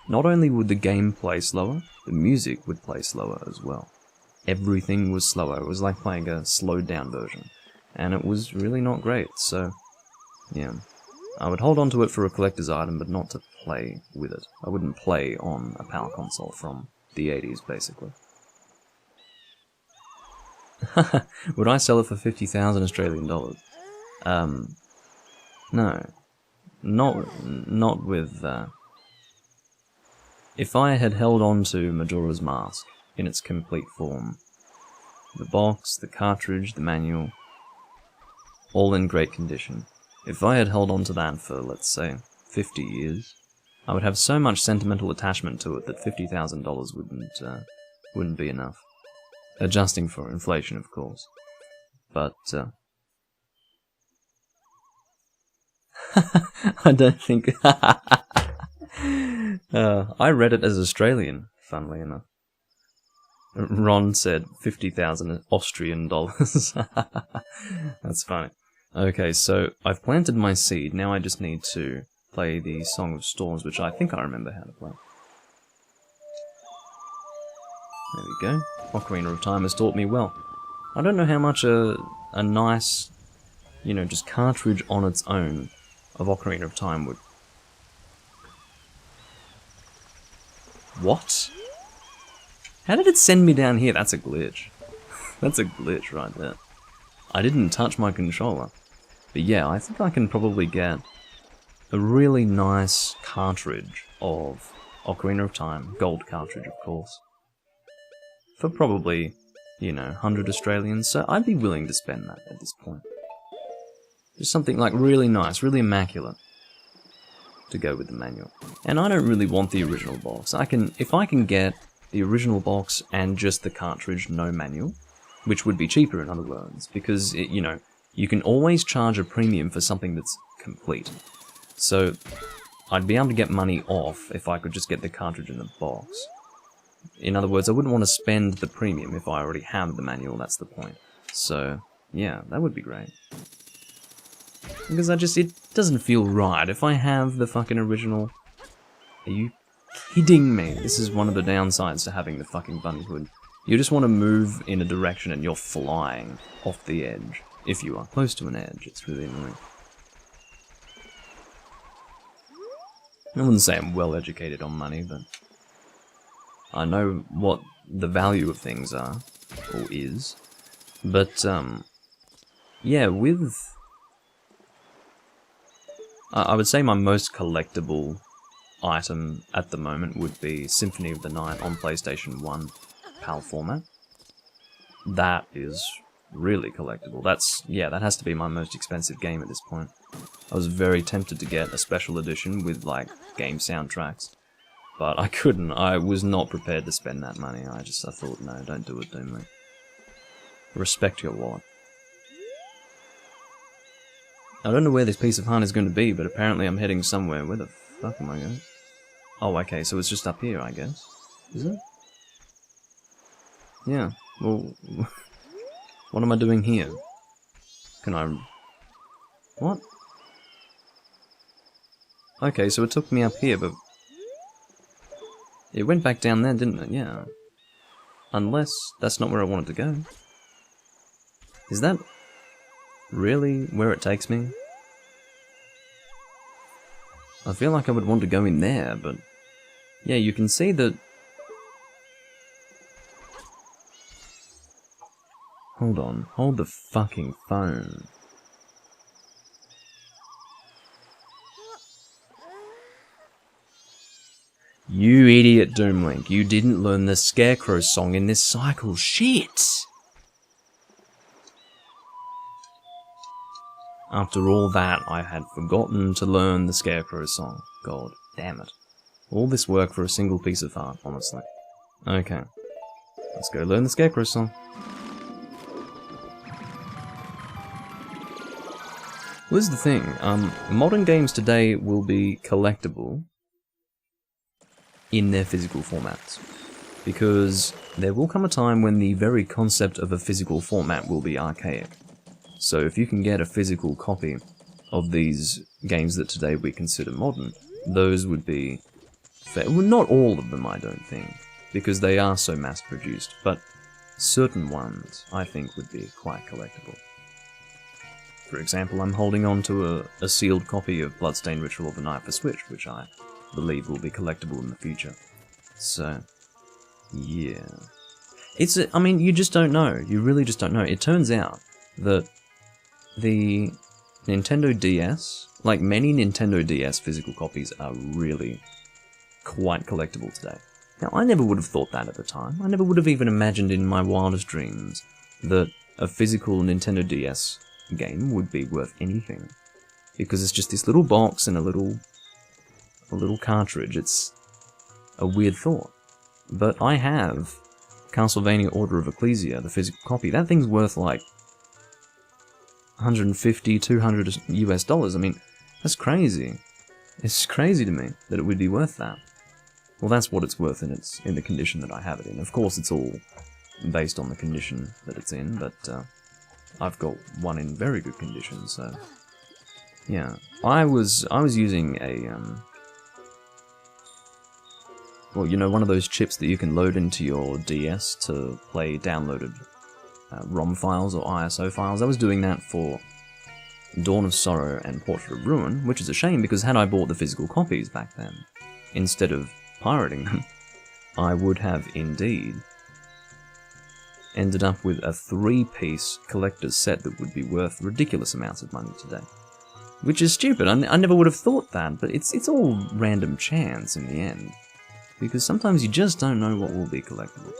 not only would the game play slower, the music would play slower as well. Everything was slower. It was like playing a slowed down version. And it was really not great, so yeah. I would hold on to it for a collector's item, but not to play with it. I wouldn't play on a PAL console from the 80s, basically. Would I sell it for 50,000 Australian dollars? No. Not with, If I had held on to Majora's Mask in its complete form, The box, the cartridge, the manual, all in great condition. If I had held on to that for, let's say, 50 years, I would have so much sentimental attachment to it that $50,000 wouldn't be enough. Adjusting for inflation, of course. But, I don't think... I read it as Australian, funnily enough. Ron said 50,000 Austrian dollars. That's funny. Okay, so I've planted my seed. Now I just need to play the Song of Storms, which I think I remember how to play. There we go. Ocarina of Time has taught me well. I don't know how much a nice, you know, just cartridge on its own of Ocarina of Time would... What? How did it send me down here? That's a glitch. That's a glitch right there. I didn't touch my controller. But yeah, I think I can probably get a really nice cartridge of Ocarina of Time. Gold cartridge, of course. For probably, you know, 100 Australians, so I'd be willing to spend that at this point. Just something like really nice, really immaculate to go with the manual. And I don't really want the original box. If I can get the original box and just the cartridge, no manual, which would be cheaper in other words, because, you know, you can always charge a premium for something that's complete. So, I'd be able to get money off if I could just get the cartridge in the box. In other words, I wouldn't want to spend the premium if I already have the manual, that's the point. So, yeah, that would be great. Because it doesn't feel right. If I have the fucking original... Are you kidding me? This is one of the downsides to having the fucking bunny hood. You just want to move in a direction and you're flying off the edge. If you are close to an edge, it's really annoying. I wouldn't say I'm well educated on money, but I know what the value of things are, or is. But, yeah, with... I would say my most collectible item at the moment would be Symphony of the Night on PlayStation 1 PAL format. That is really collectible. That has to be my most expensive game at this point. I was very tempted to get a special edition with, like, game soundtracks. But I couldn't. I was not prepared to spend that money. I thought, no, don't do it, Doomlink. Respect your wallet. I don't know where this piece of hunt is going to be, but apparently I'm heading somewhere. Where the fuck am I going? Oh, okay, so it's just up here, I guess. Is it? Yeah, well... What am I doing here? Can I... What? Okay, so it took me up here, but... It went back down there, didn't it? Yeah. Unless that's not where I wanted to go. Is that really where it takes me? I feel like I would want to go in there, but... Yeah, you can see that... Hold on, hold the fucking phone. You idiot, Doomlink, you didn't learn the Scarecrow song in this cycle. Shit! After all that, I had forgotten to learn the Scarecrow song. God damn it. All this work for a single piece of art, honestly. Okay. Let's go learn the Scarecrow song. Well, this is the thing. Modern games today will be collectible in their physical formats. Because there will come a time when the very concept of a physical format will be archaic. So if you can get a physical copy of these games that today we consider modern, those would be fair. Well, not all of them, I don't think, because they are so mass-produced, but certain ones, I think, would be quite collectible. For example, I'm holding on to a sealed copy of Bloodstained Ritual of the Night for Switch, which I believe will be collectible in the future. So, yeah. I mean, you just don't know. You really just don't know. It turns out that the Nintendo DS, like many Nintendo DS physical copies, are really quite collectible today. Now, I never would have thought that at the time. I never would have even imagined in my wildest dreams that a physical Nintendo DS game would be worth anything. Because it's just this little box and a little cartridge. It's a weird thought. But I have Castlevania Order of Ecclesia, the physical copy. That thing's worth like 150, 200 US dollars. I mean, that's crazy. It's crazy to me that it would be worth that. Well, that's what it's worth in the condition that I have it in. Of course, it's all based on the condition that it's in, but I've got one in very good condition, so yeah. I was using a well, you know, one of those chips that you can load into your DS to play downloaded ROM files or ISO files. I was doing that for Dawn of Sorrow and Portrait of Ruin, which is a shame because had I bought the physical copies back then, instead of pirating them, I would have indeed ended up with a 3-piece collector's set that would be worth ridiculous amounts of money today. Which is stupid. I never would have thought that, but it's all random chance in the end. Because sometimes you just don't know what will be collectible.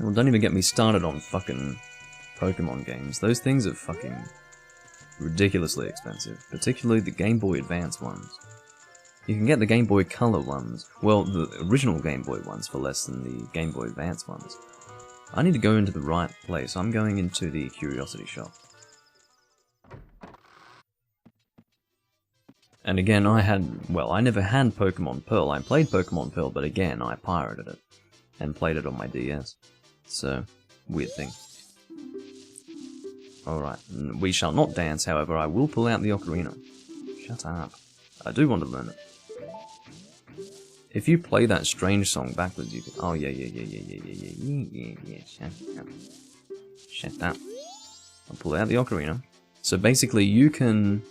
Well, don't even get me started on fucking Pokemon games. Those things are fucking ridiculously expensive. Particularly the Game Boy Advance ones. You can get the Game Boy Color ones, well, the original Game Boy ones, for less than the Game Boy Advance ones. I need to go into the right place. I'm going into the Curiosity Shop. And again, I never had Pokemon Pearl. I played Pokemon Pearl, but again, I pirated it. And played it on my DS. So, weird thing. Alright, we shall not dance, however, I will pull out the ocarina. Shut up. I do want to learn it. If you play that strange song backwards, you can... Oh, yeah, shut up. I'll pull out the ocarina. So basically, you can...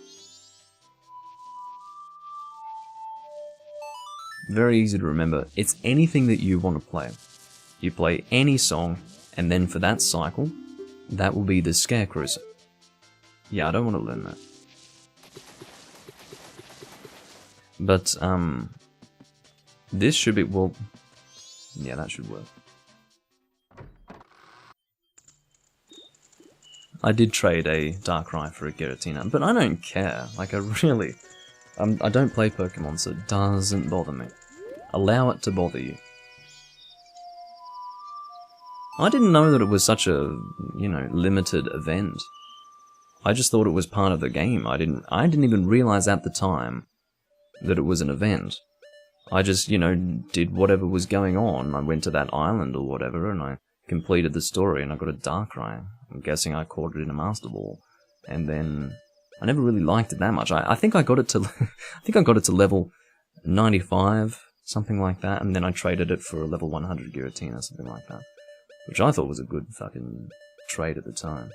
Very easy to remember. It's anything that you want to play. You play any song, and then for that cycle, that will be the Scarecrow. Yeah, I don't want to learn that. But, this should be, well, yeah, that should work. I did trade a Darkrai for a Giratina, but I don't care. Like, I don't play Pokemon, so it doesn't bother me. Allow it to bother you. I didn't know that it was such a, you know, limited event. I just thought it was part of the game. I didn't even realize at the time that it was an event. I just, you know, did whatever was going on. I went to that island or whatever, and I completed the story, and I got a Darkrai. I'm guessing I caught it in a Master Ball. And then I never really liked it that much. I think I got it to level 95, something like that, and then I traded it for a level 100 Giratina, something like that. Which I thought was a good fucking trade at the time.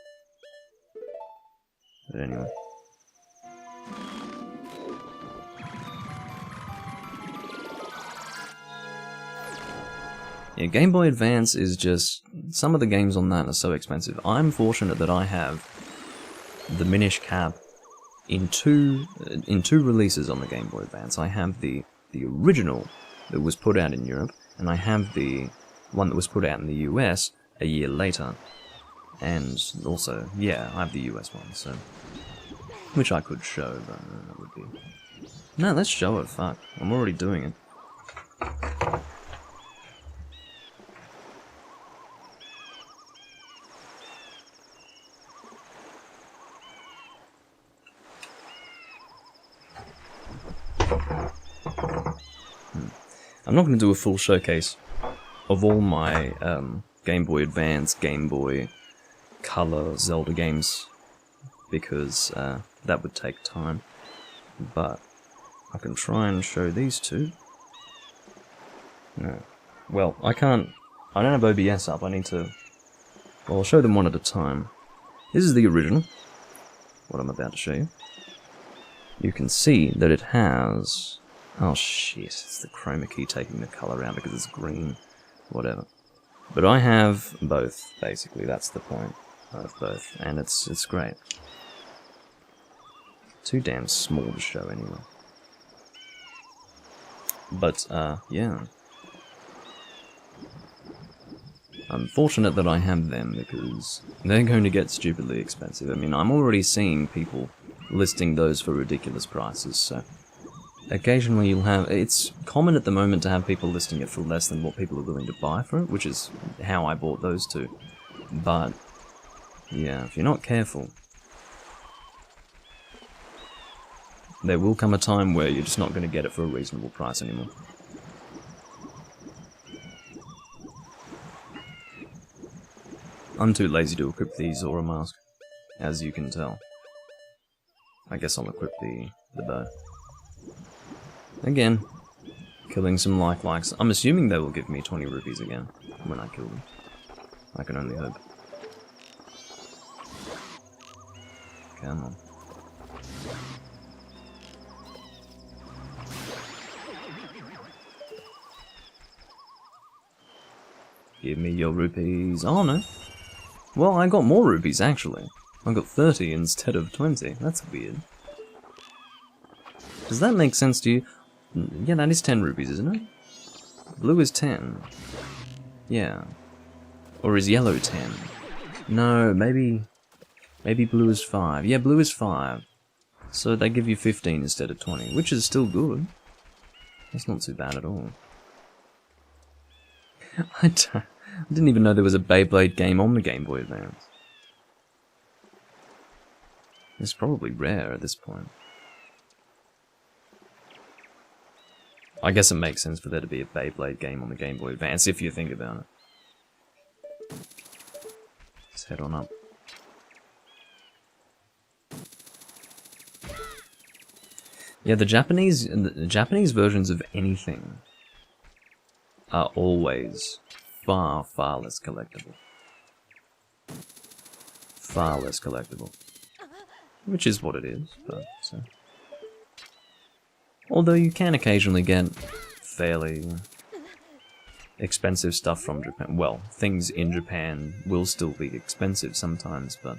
But anyway. Yeah, Game Boy Advance is just... Some of the games on that are so expensive. I'm fortunate that I have the Minish Cap in two releases on the Game Boy Advance. I have the original that was put out in Europe, and I have the one that was put out in the US a year later. And also, yeah, I have the US one, so... Which I could show, but that would be... No, let's show it, fuck. I'm already doing it. I'm not going to do a full showcase of all my Game Boy Advance, Game Boy Color Zelda games, because that would take time, but I can try and show these two. No. Well, I don't have OBS up, I need to... Well, I'll show them one at a time. This is the original, what I'm about to show you. You can see that it has... Oh shit, it's the chroma key taking the colour out because it's green. Whatever. But I have both, basically, that's the point. I have both, and it's great. Too damn small to show anyway. But, yeah. Unfortunate that I have them, because they're going to get stupidly expensive. I mean, I'm already seeing people listing those for ridiculous prices, so... Occasionally you'll have... It's common at the moment to have people listing it for less than what people are willing to buy for it, which is how I bought those two. But, yeah, if you're not careful, there will come a time where you're just not going to get it for a reasonable price anymore. I'm too lazy to equip the Zora mask, as you can tell. I guess I'll equip the bow. Again, killing some likes. I'm assuming they will give me 20 rupees again when I kill them. I can only hope. Come on. Give me your rupees. Oh no. Well, I got more rupees actually. I got 30 instead of 20. That's weird. Does that make sense to you? Yeah, that is 10 rupees, isn't it? Blue is 10. Yeah. Or is yellow 10? No, maybe blue is 5. Yeah, blue is 5. So they give you 15 instead of 20, which is still good. That's not too bad at all. I didn't even know there was a Beyblade game on the Game Boy Advance. It's probably rare at this point. I guess it makes sense for there to be a Beyblade game on the Game Boy Advance, if you think about it. Let's head on up. Yeah, the Japanese versions of anything are always far, far less collectible. Far less collectible. Which is what it is, but... although you can occasionally get fairly expensive stuff from Japan. Well, things in Japan will still be expensive sometimes, but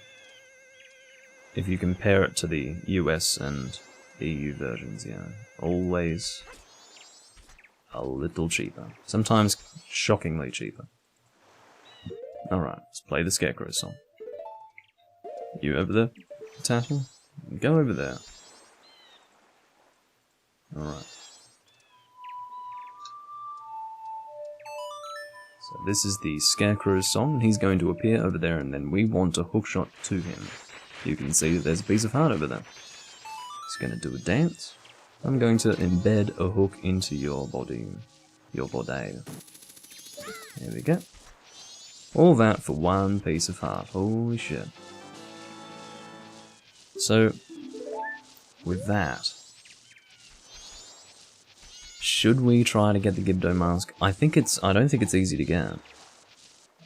if you compare it to the US and EU versions, yeah, always a little cheaper. Sometimes shockingly cheaper. Alright, let's play the Scarecrow song. You over there, Tattle? Go over there. Alright. So this is the Scarecrow's song, and he's going to appear over there, and then we want a hookshot to him. You can see that there's a piece of heart over there. He's going to do a dance. I'm going to embed a hook into your body. Your body. There we go. All that for one piece of heart. Holy shit. So, with that, should we try to get the Gibdo mask? I don't think it's easy to get.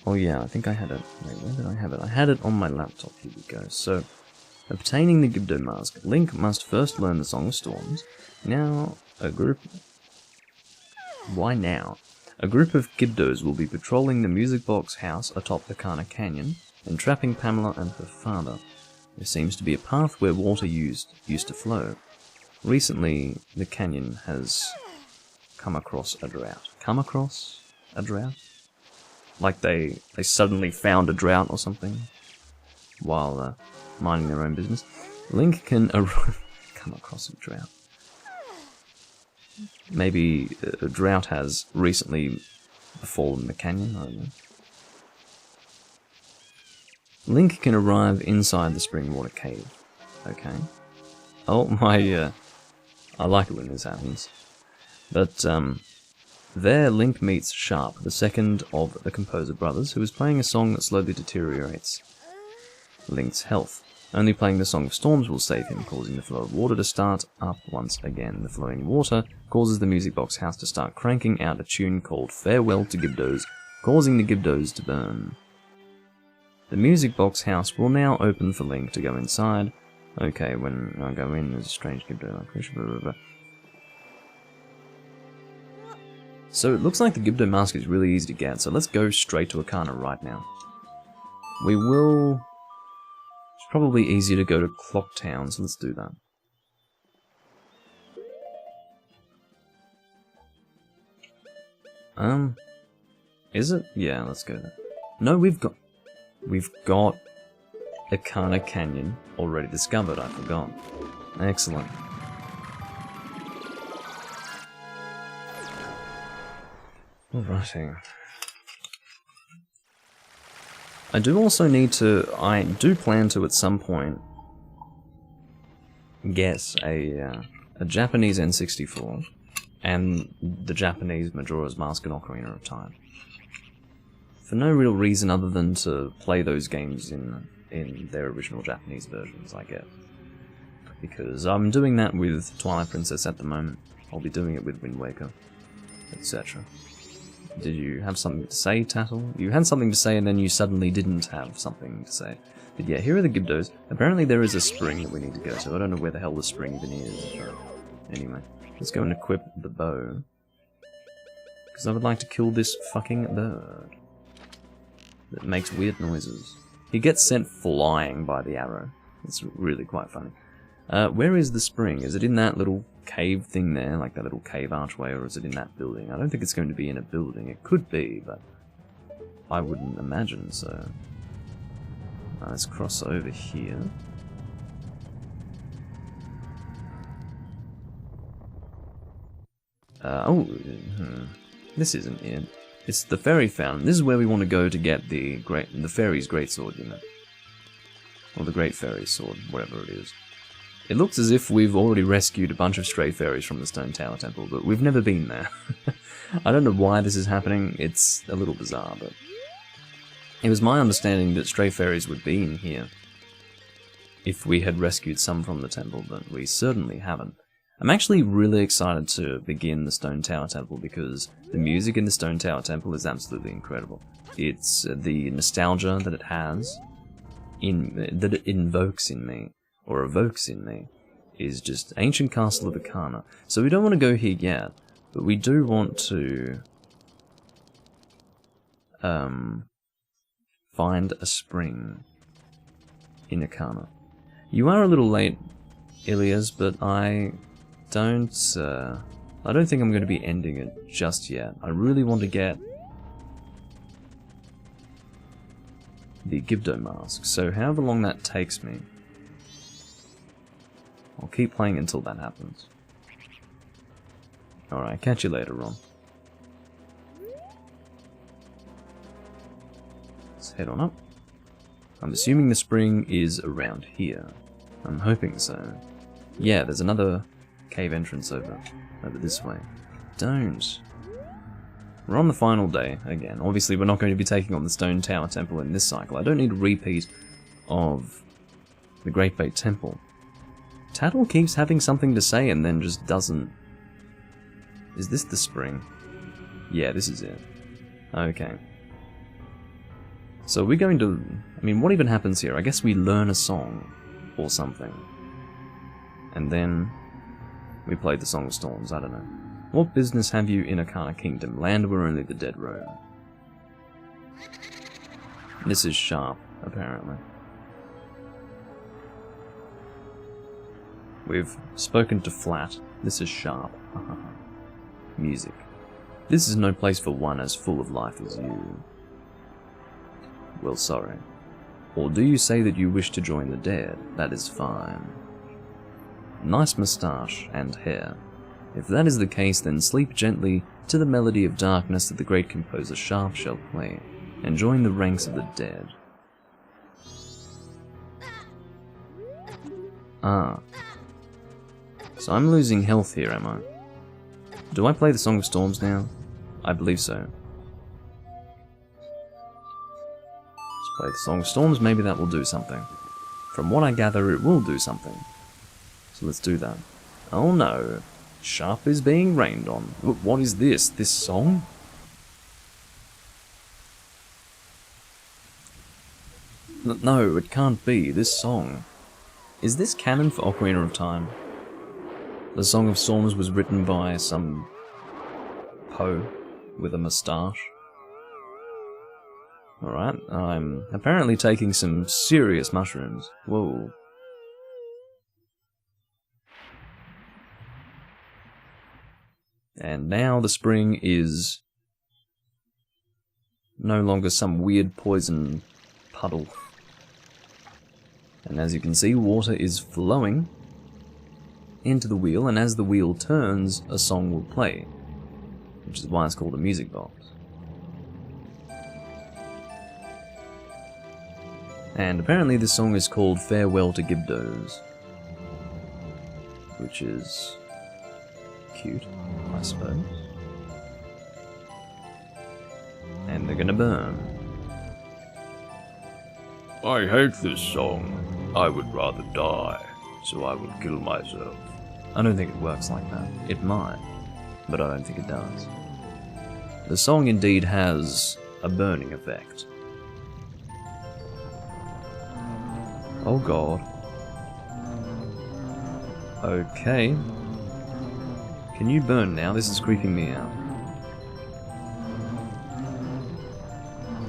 Oh yeah, I think I had it. Wait, where did I have it? I had it on my laptop. Here we go. So, obtaining the Gibdo mask, Link must first learn the Song of Storms. Now, Why now? A group of Gibdos will be patrolling the music box house atop the Kana Canyon and trapping Pamela and her father. There seems to be a path where water used to flow. Recently, the canyon has come across a drought. Come across a drought? Like they suddenly found a drought or something while minding their own business. Link can come across a drought. Maybe a drought has recently befallen the canyon, I don't know. Link can arrive inside the spring water cave. Okay. Oh my, I like it when this happens. But, there Link meets Sharp, the second of the Composer brothers, who is playing a song that slowly deteriorates Link's health. Only playing the Song of Storms will save him, causing the flow of water to start up once again. The flowing water causes the music box house to start cranking out a tune called Farewell to Gibdos, causing the Gibdos to burn. The music box house will now open for Link to go inside. Okay, when I go in, there's a strange Gibdo like... So it looks like the Gibdo mask is really easy to get, so let's go straight to Akana right now. We will... It's probably easier to go to Clock Town, so let's do that. Is it? Yeah, let's go there. No, we've got Ikana Canyon already discovered, I forgot. Excellent. Alrighty. I do plan to at some point get a Japanese N64 and the Japanese Majora's Mask and Ocarina of Time. For no real reason other than to play those games in their original Japanese versions, I guess. Because I'm doing that with Twilight Princess at the moment. I'll be doing it with Wind Waker, etc. Did you have something to say, Tattle? You had something to say and then you suddenly didn't have something to say. But yeah, here are the Gibdos. Apparently there is a spring that we need to go to. I don't know where the hell the spring even is. But anyway, let's go and equip the bow. Because I would like to kill this fucking bird that makes weird noises. He gets sent flying by the arrow. It's really quite funny. Where is the spring? Is it in that little cave thing there, like that little cave archway, or is it in that building? I don't think it's going to be in a building. It could be, but I wouldn't imagine so. Let's cross over here. This isn't it. It's the fairy fountain. This is where we want to go to get the fairy's greatsword, you know. Or the great fairy's sword, whatever it is. It looks as if we've already rescued a bunch of stray fairies from the Stone Tower Temple, but we've never been there. I don't know why this is happening. It's a little bizarre, but it was my understanding that stray fairies would be in here if we had rescued some from the temple, but we certainly haven't. I'm actually really excited to begin the Stone Tower Temple because the music in the Stone Tower Temple is absolutely incredible. It's the nostalgia that it has, that it invokes in me, or evokes in me, is just Ancient Castle of Ikana. So we don't want to go here yet, but we do want to find a spring in Ikana. You are a little late, Ilias, but I don't think I'm going to be ending it just yet. I really want to get the Gibdo mask, so however long that takes me, I'll keep playing until that happens. Alright, catch you later, Ron. Let's head on up. I'm assuming the spring is around here. I'm hoping so. Yeah, there's another cave entrance over this way. Don't. We're on the final day again. Obviously, we're not going to be taking on the Stone Tower Temple in this cycle. I don't need a repeat of the Great Bay Temple. Tattle keeps having something to say and then just doesn't. Is this the spring? Yeah, this is it. Okay. So we're going to... I mean, what even happens here? I guess we learn a song or something. And then we play the Song of Storms, I don't know. What business have you in Ikana Kingdom, land where only the dead roam? This is sharp, apparently. We've spoken to Flat. This is sharp. Music. This is no place for one as full of life as you. Well, sorry. Or do you say that you wish to join the dead? That is fine. Nice moustache and hair. If that is the case, then sleep gently to the melody of darkness that the great composer Sharp shall play, and join the ranks of the dead. Ah. So I'm losing health here, am I? Do I play the Song of Storms now? I believe so. Let's play the Song of Storms, maybe that will do something. From what I gather, it will do something. So let's do that. Oh no. Sharp is being rained on. What is this? This song? No, it can't be. This song. Is this canon for Ocarina of Time? The Song of Storms was written by some Poe with a moustache. Alright, I'm apparently taking some serious mushrooms. Whoa. And now the spring is No longer some weird poison puddle. And as you can see, water is flowing into the wheel, and as the wheel turns, a song will play, which is why it's called a music box. And apparently this song is called Farewell to Gibdos, which is cute, I suppose. And they're gonna burn. I hate this song. I would rather die, so I will kill myself. I don't think it works like that. It might, but I don't think it does. The song indeed has a burning effect. Oh god. Okay. Can you burn now? This is creeping me out.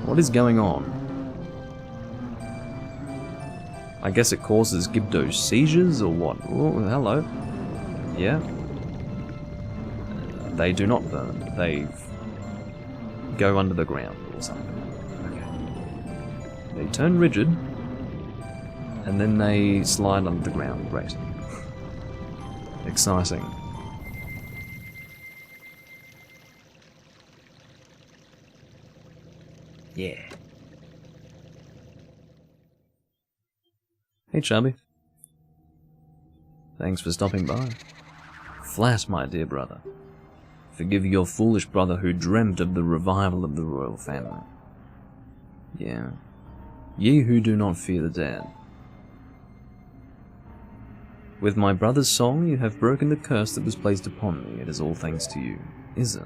What is going on? I guess it causes Gibdo seizures or what? Oh, hello. Yeah. They do not burn. They go under the ground or something. Okay. They turn rigid, and then they slide under the ground. Great. Exciting. Yeah. Hey, Chubby. Thanks for stopping by. Flat, my dear brother. Forgive your foolish brother who dreamt of the revival of the royal family. Yeah. Ye who do not fear the dead. With my brother's song you have broken the curse that was placed upon me. It is all thanks to you, is it?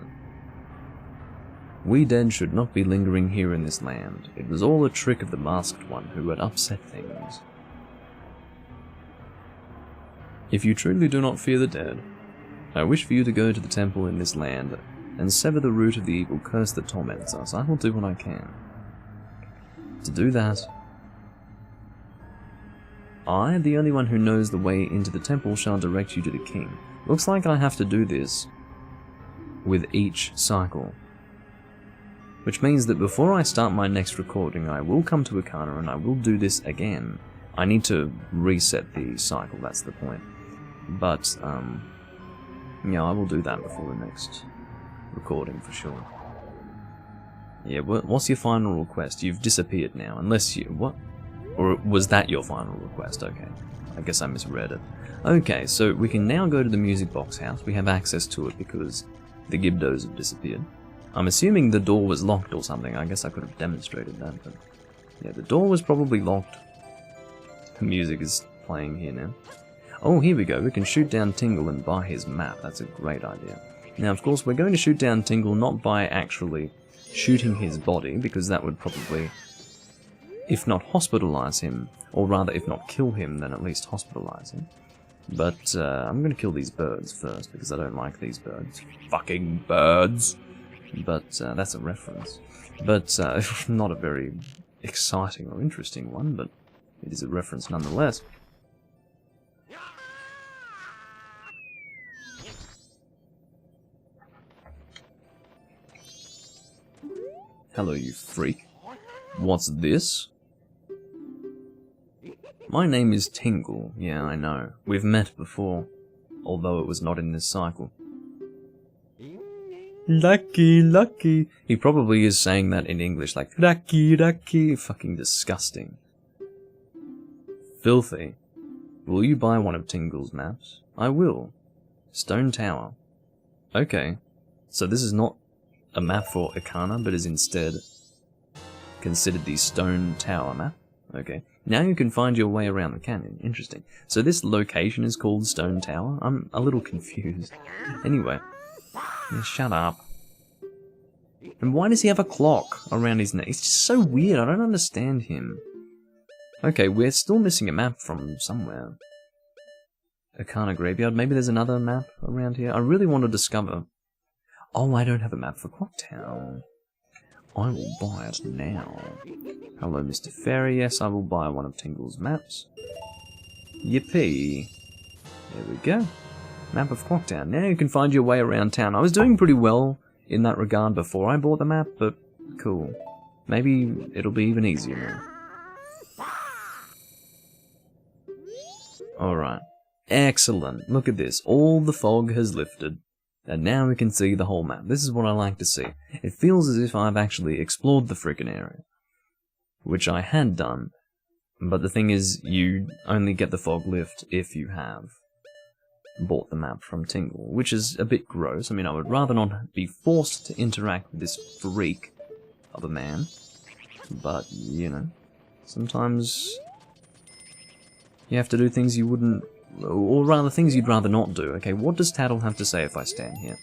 We dead should not be lingering here in this land. It was all a trick of the masked one who had upset things. If you truly do not fear the dead, I wish for you to go to the temple in this land and sever the root of the evil curse that torments us. I will do what I can. To do that, I, the only one who knows the way into the temple, shall direct you to the king. Looks like I have to do this with each cycle. Which means that before I start my next recording, I will come to Akana and I will do this again. I need to reset the cycle, that's the point. But, yeah, I will do that before the next recording for sure. Yeah, what's your final request? You've disappeared now, unless you... what? Or was that your final request? Okay, I guess I misread it. Okay, so we can now go to the music box house. We have access to it because the Gibdos have disappeared. I'm assuming the door was locked or something. I guess I could have demonstrated that, but... yeah, the door was probably locked. The music is playing here now. Oh, here we go. We can shoot down Tingle and buy his map. That's a great idea. Now, of course, we're going to shoot down Tingle not by actually shooting his body, because that would probably, if not hospitalize him, or rather, if not kill him, then at least hospitalize him. But I'm going to kill these birds first, because I don't like these birds. Fucking birds! But that's a reference. But not a very exciting or interesting one, but it is a reference nonetheless. Hello, you freak. What's this? My name is Tingle. Yeah, I know. We've met before, although it was not in this cycle. Lucky, lucky. He probably is saying that in English, like, lucky, lucky. Fucking disgusting. Filthy. Will you buy one of Tingle's maps? I will. Stone Tower. Okay. So this is not a map for Akana, but is instead considered the Stone Tower map. Okay. Now you can find your way around the canyon. Interesting. So this location is called Stone Tower? I'm a little confused. Anyway. Yeah, shut up. And why does he have a clock around his neck? It's just so weird. I don't understand him. Okay, we're still missing a map from somewhere. Akana Graveyard. Maybe there's another map around here. I really want to discover. Oh, I don't have a map for Clocktown. I will buy it now. Hello, Mr. Fairy. Yes, I will buy one of Tingle's maps. Yippee. There we go. Map of Clocktown. Now you can find your way around town. I was doing pretty well in that regard before I bought the map, but cool. Maybe it'll be even easier now. Alright. Excellent. Look at this. All the fog has lifted. And now we can see the whole map. This is what I like to see. It feels as if I've actually explored the frickin' area. Which I had done. But the thing is, you only get the fog lift if you have bought the map from Tingle, which is a bit gross. I mean, I would rather not be forced to interact with this freak of a man. But, you know, sometimes you have to do things you wouldn't, or rather things you'd rather not do. Okay, what does Tattle have to say if I stand here?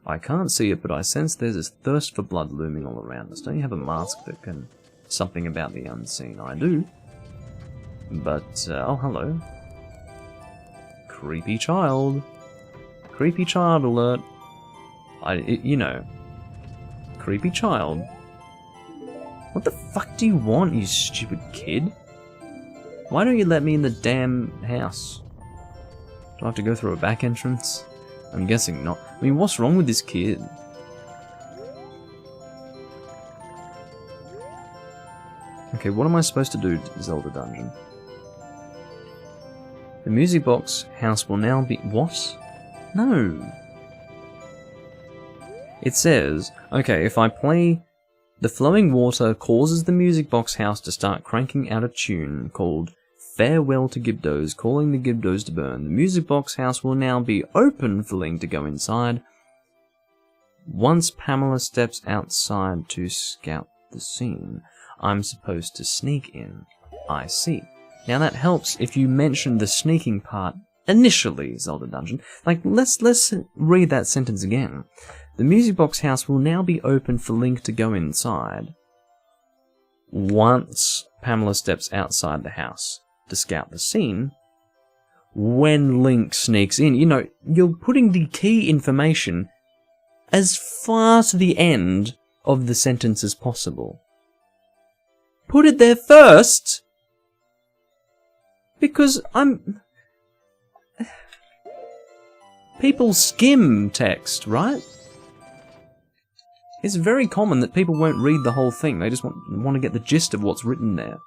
I can't see it, but I sense there's a thirst for blood looming all around us. Don't you have a mask that can... something about the unseen? I do. But, oh, hello. Creepy child. Creepy child alert. You know. Creepy child. What the fuck do you want, you stupid kid? Why don't you let me in the damn house? Do I have to go through a back entrance? I'm guessing not. I mean, what's wrong with this kid? Okay, what am I supposed to do, Zelda Dungeon? The music box house will now be... What? No. It says, okay, if I play... The flowing water causes the music box house to start cranking out a tune called Farewell to Gibdos, calling the Gibdos to burn. The music box house will now be open for Link to go inside. Once Pamela steps outside to scout the scene, I'm supposed to sneak in. I see. Now that helps if you mention the sneaking part initially, Zelda Dungeon. Like, let's read that sentence again. The music box house will now be open for Link to go inside once Pamela steps outside the house to scout the scene. When Link sneaks in, you know, you're putting the key information as far to the end of the sentence as possible. Put it there first! Because people skim text, right? It's very common that people won't read the whole thing. They just want to get the gist of what's written there.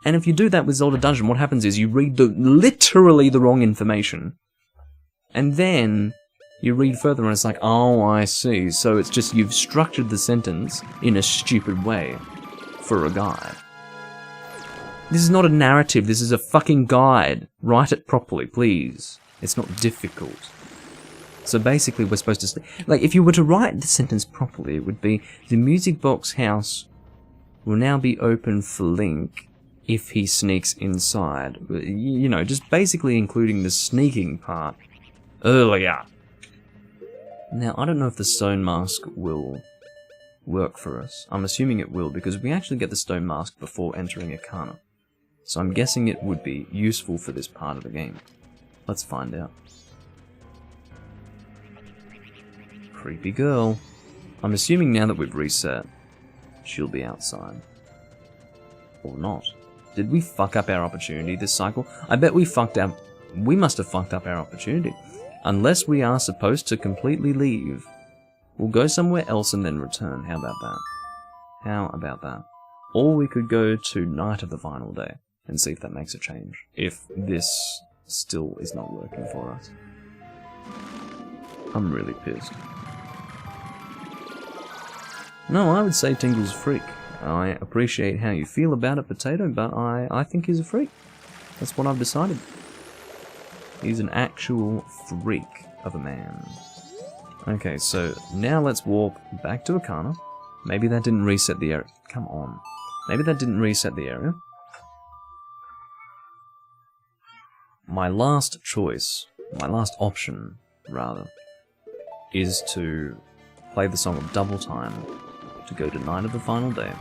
And if you do that with Zelda Dungeon, what happens is you read literally the wrong information. And then you read further and it's like, oh, I see. So it's just you've structured the sentence in a stupid way for a guide. This is not a narrative, this is a fucking guide. Write it properly, please. It's not difficult. So basically we're supposed to... Like, if you were to write the sentence properly, it would be, the music box house will now be open for Link if he sneaks inside. You know, just basically including the sneaking part earlier. Now, I don't know if the stone mask will work for us. I'm assuming it will, because we actually get the stone mask before entering Arcana. So I'm guessing it would be useful for this part of the game. Let's find out. Creepy girl. I'm assuming now that we've reset, she'll be outside. Or not. Did we fuck up our opportunity this cycle? I bet we fucked up... We must have fucked up our opportunity. Unless we are supposed to completely leave. We'll go somewhere else and then return. How about that? How about that? Or we could go to Night of the Final Day and see if that makes a change. If this still is not working for us. I'm really pissed. No, I would say Tingle's a freak. I appreciate how you feel about it, Potato, but I think he's a freak. That's what I've decided. He's an actual freak of a man. Okay, so now let's walk back to Arcana. Maybe that didn't reset the area. Come on. Maybe that didn't reset the area. My last choice, my last option, rather, is to play the song of Double Time to go to Night of the Final Day.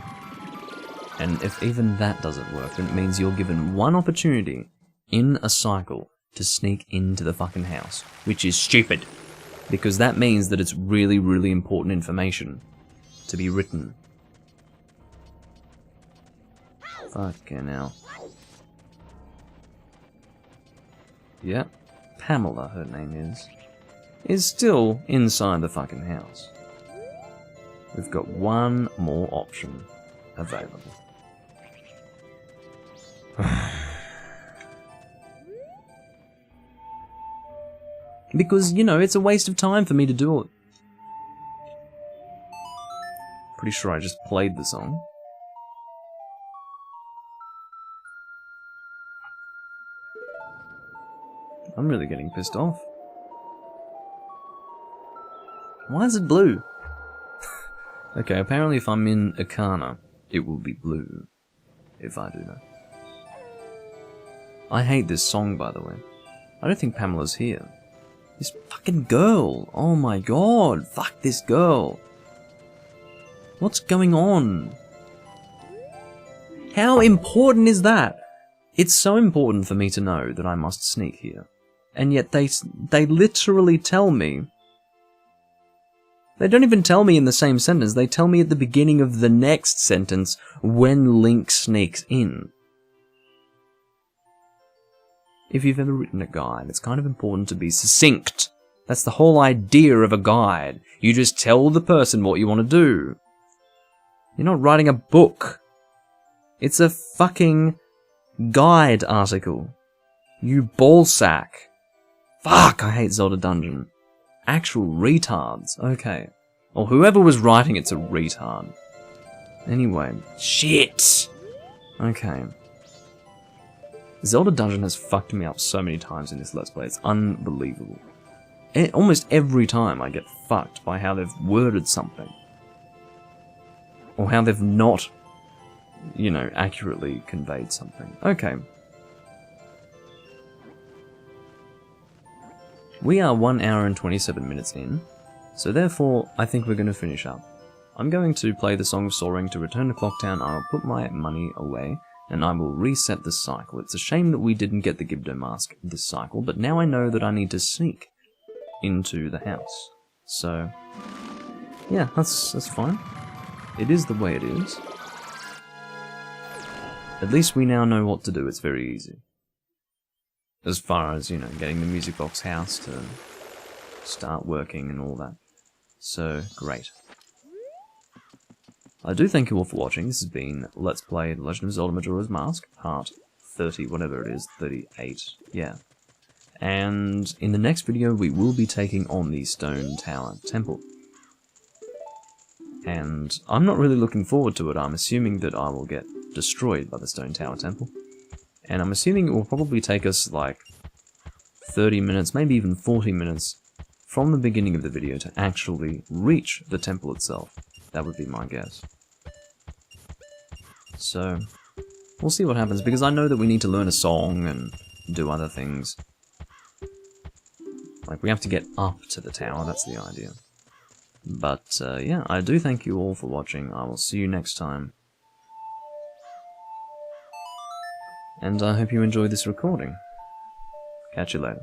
And if even that doesn't work, then it means you're given one opportunity in a cycle to sneak into the fucking house, which is stupid. Because that means that it's really, really important information to be written. Fucking hell. Yep, Pamela, her name is still inside the fucking house. We've got one more option. available. Because, you know, it's a waste of time for me to do it. Pretty sure I just played the song. I'm really getting pissed off. Why is it blue? Okay, apparently if I'm in Akana, it will be blue. If I do that. I hate this song, by the way. I don't think Pamela's here. This fucking girl! Oh my god! Fuck this girl! What's going on? How important is that? It's so important for me to know that I must sneak here. And yet they literally tell me... They don't even tell me in the same sentence, they tell me at the beginning of the next sentence when Link sneaks in. If you've ever written a guide, it's kind of important to be succinct. That's the whole idea of a guide. You just tell the person what you want to do. You're not writing a book. It's a fucking guide article. You ballsack. Fuck, I hate Zelda Dungeon. Actual retards. Okay. Well, whoever was writing it's a retard. Anyway. Shit! Okay. Zelda Dungeon has fucked me up so many times in this Let's Play. It's unbelievable. Almost every time I get fucked by how they've worded something. Or how they've not, you know, accurately conveyed something. Okay. We are 1 hour and 27 minutes in, so therefore I think we're going to finish up. I'm going to play the Song of Soaring to return to Clocktown. I'll put my money away, and I will reset the cycle. It's a shame that we didn't get the Gibdo mask this cycle, but now I know that I need to sneak into the house. So, yeah, that's fine. It is the way it is. At least we now know what to do. It's very easy. As far as, you know, getting the music box house to start working and all that. So, great. I do thank you all for watching. This has been Let's Play The Legend of Zelda Majora's Mask, part 30, whatever it is, 38, yeah. And in the next video we will be taking on the Stone Tower Temple. And I'm not really looking forward to it. I'm assuming that I will get destroyed by the Stone Tower Temple. And I'm assuming it will probably take us like 30 minutes, maybe even 40 minutes from the beginning of the video to actually reach the temple itself. That would be my guess. So, we'll see what happens, because I know that we need to learn a song and do other things. Like, we have to get up to the tower, that's the idea. But, yeah, I do thank you all for watching. I will see you next time. And I hope you enjoyed this recording. Catch you later.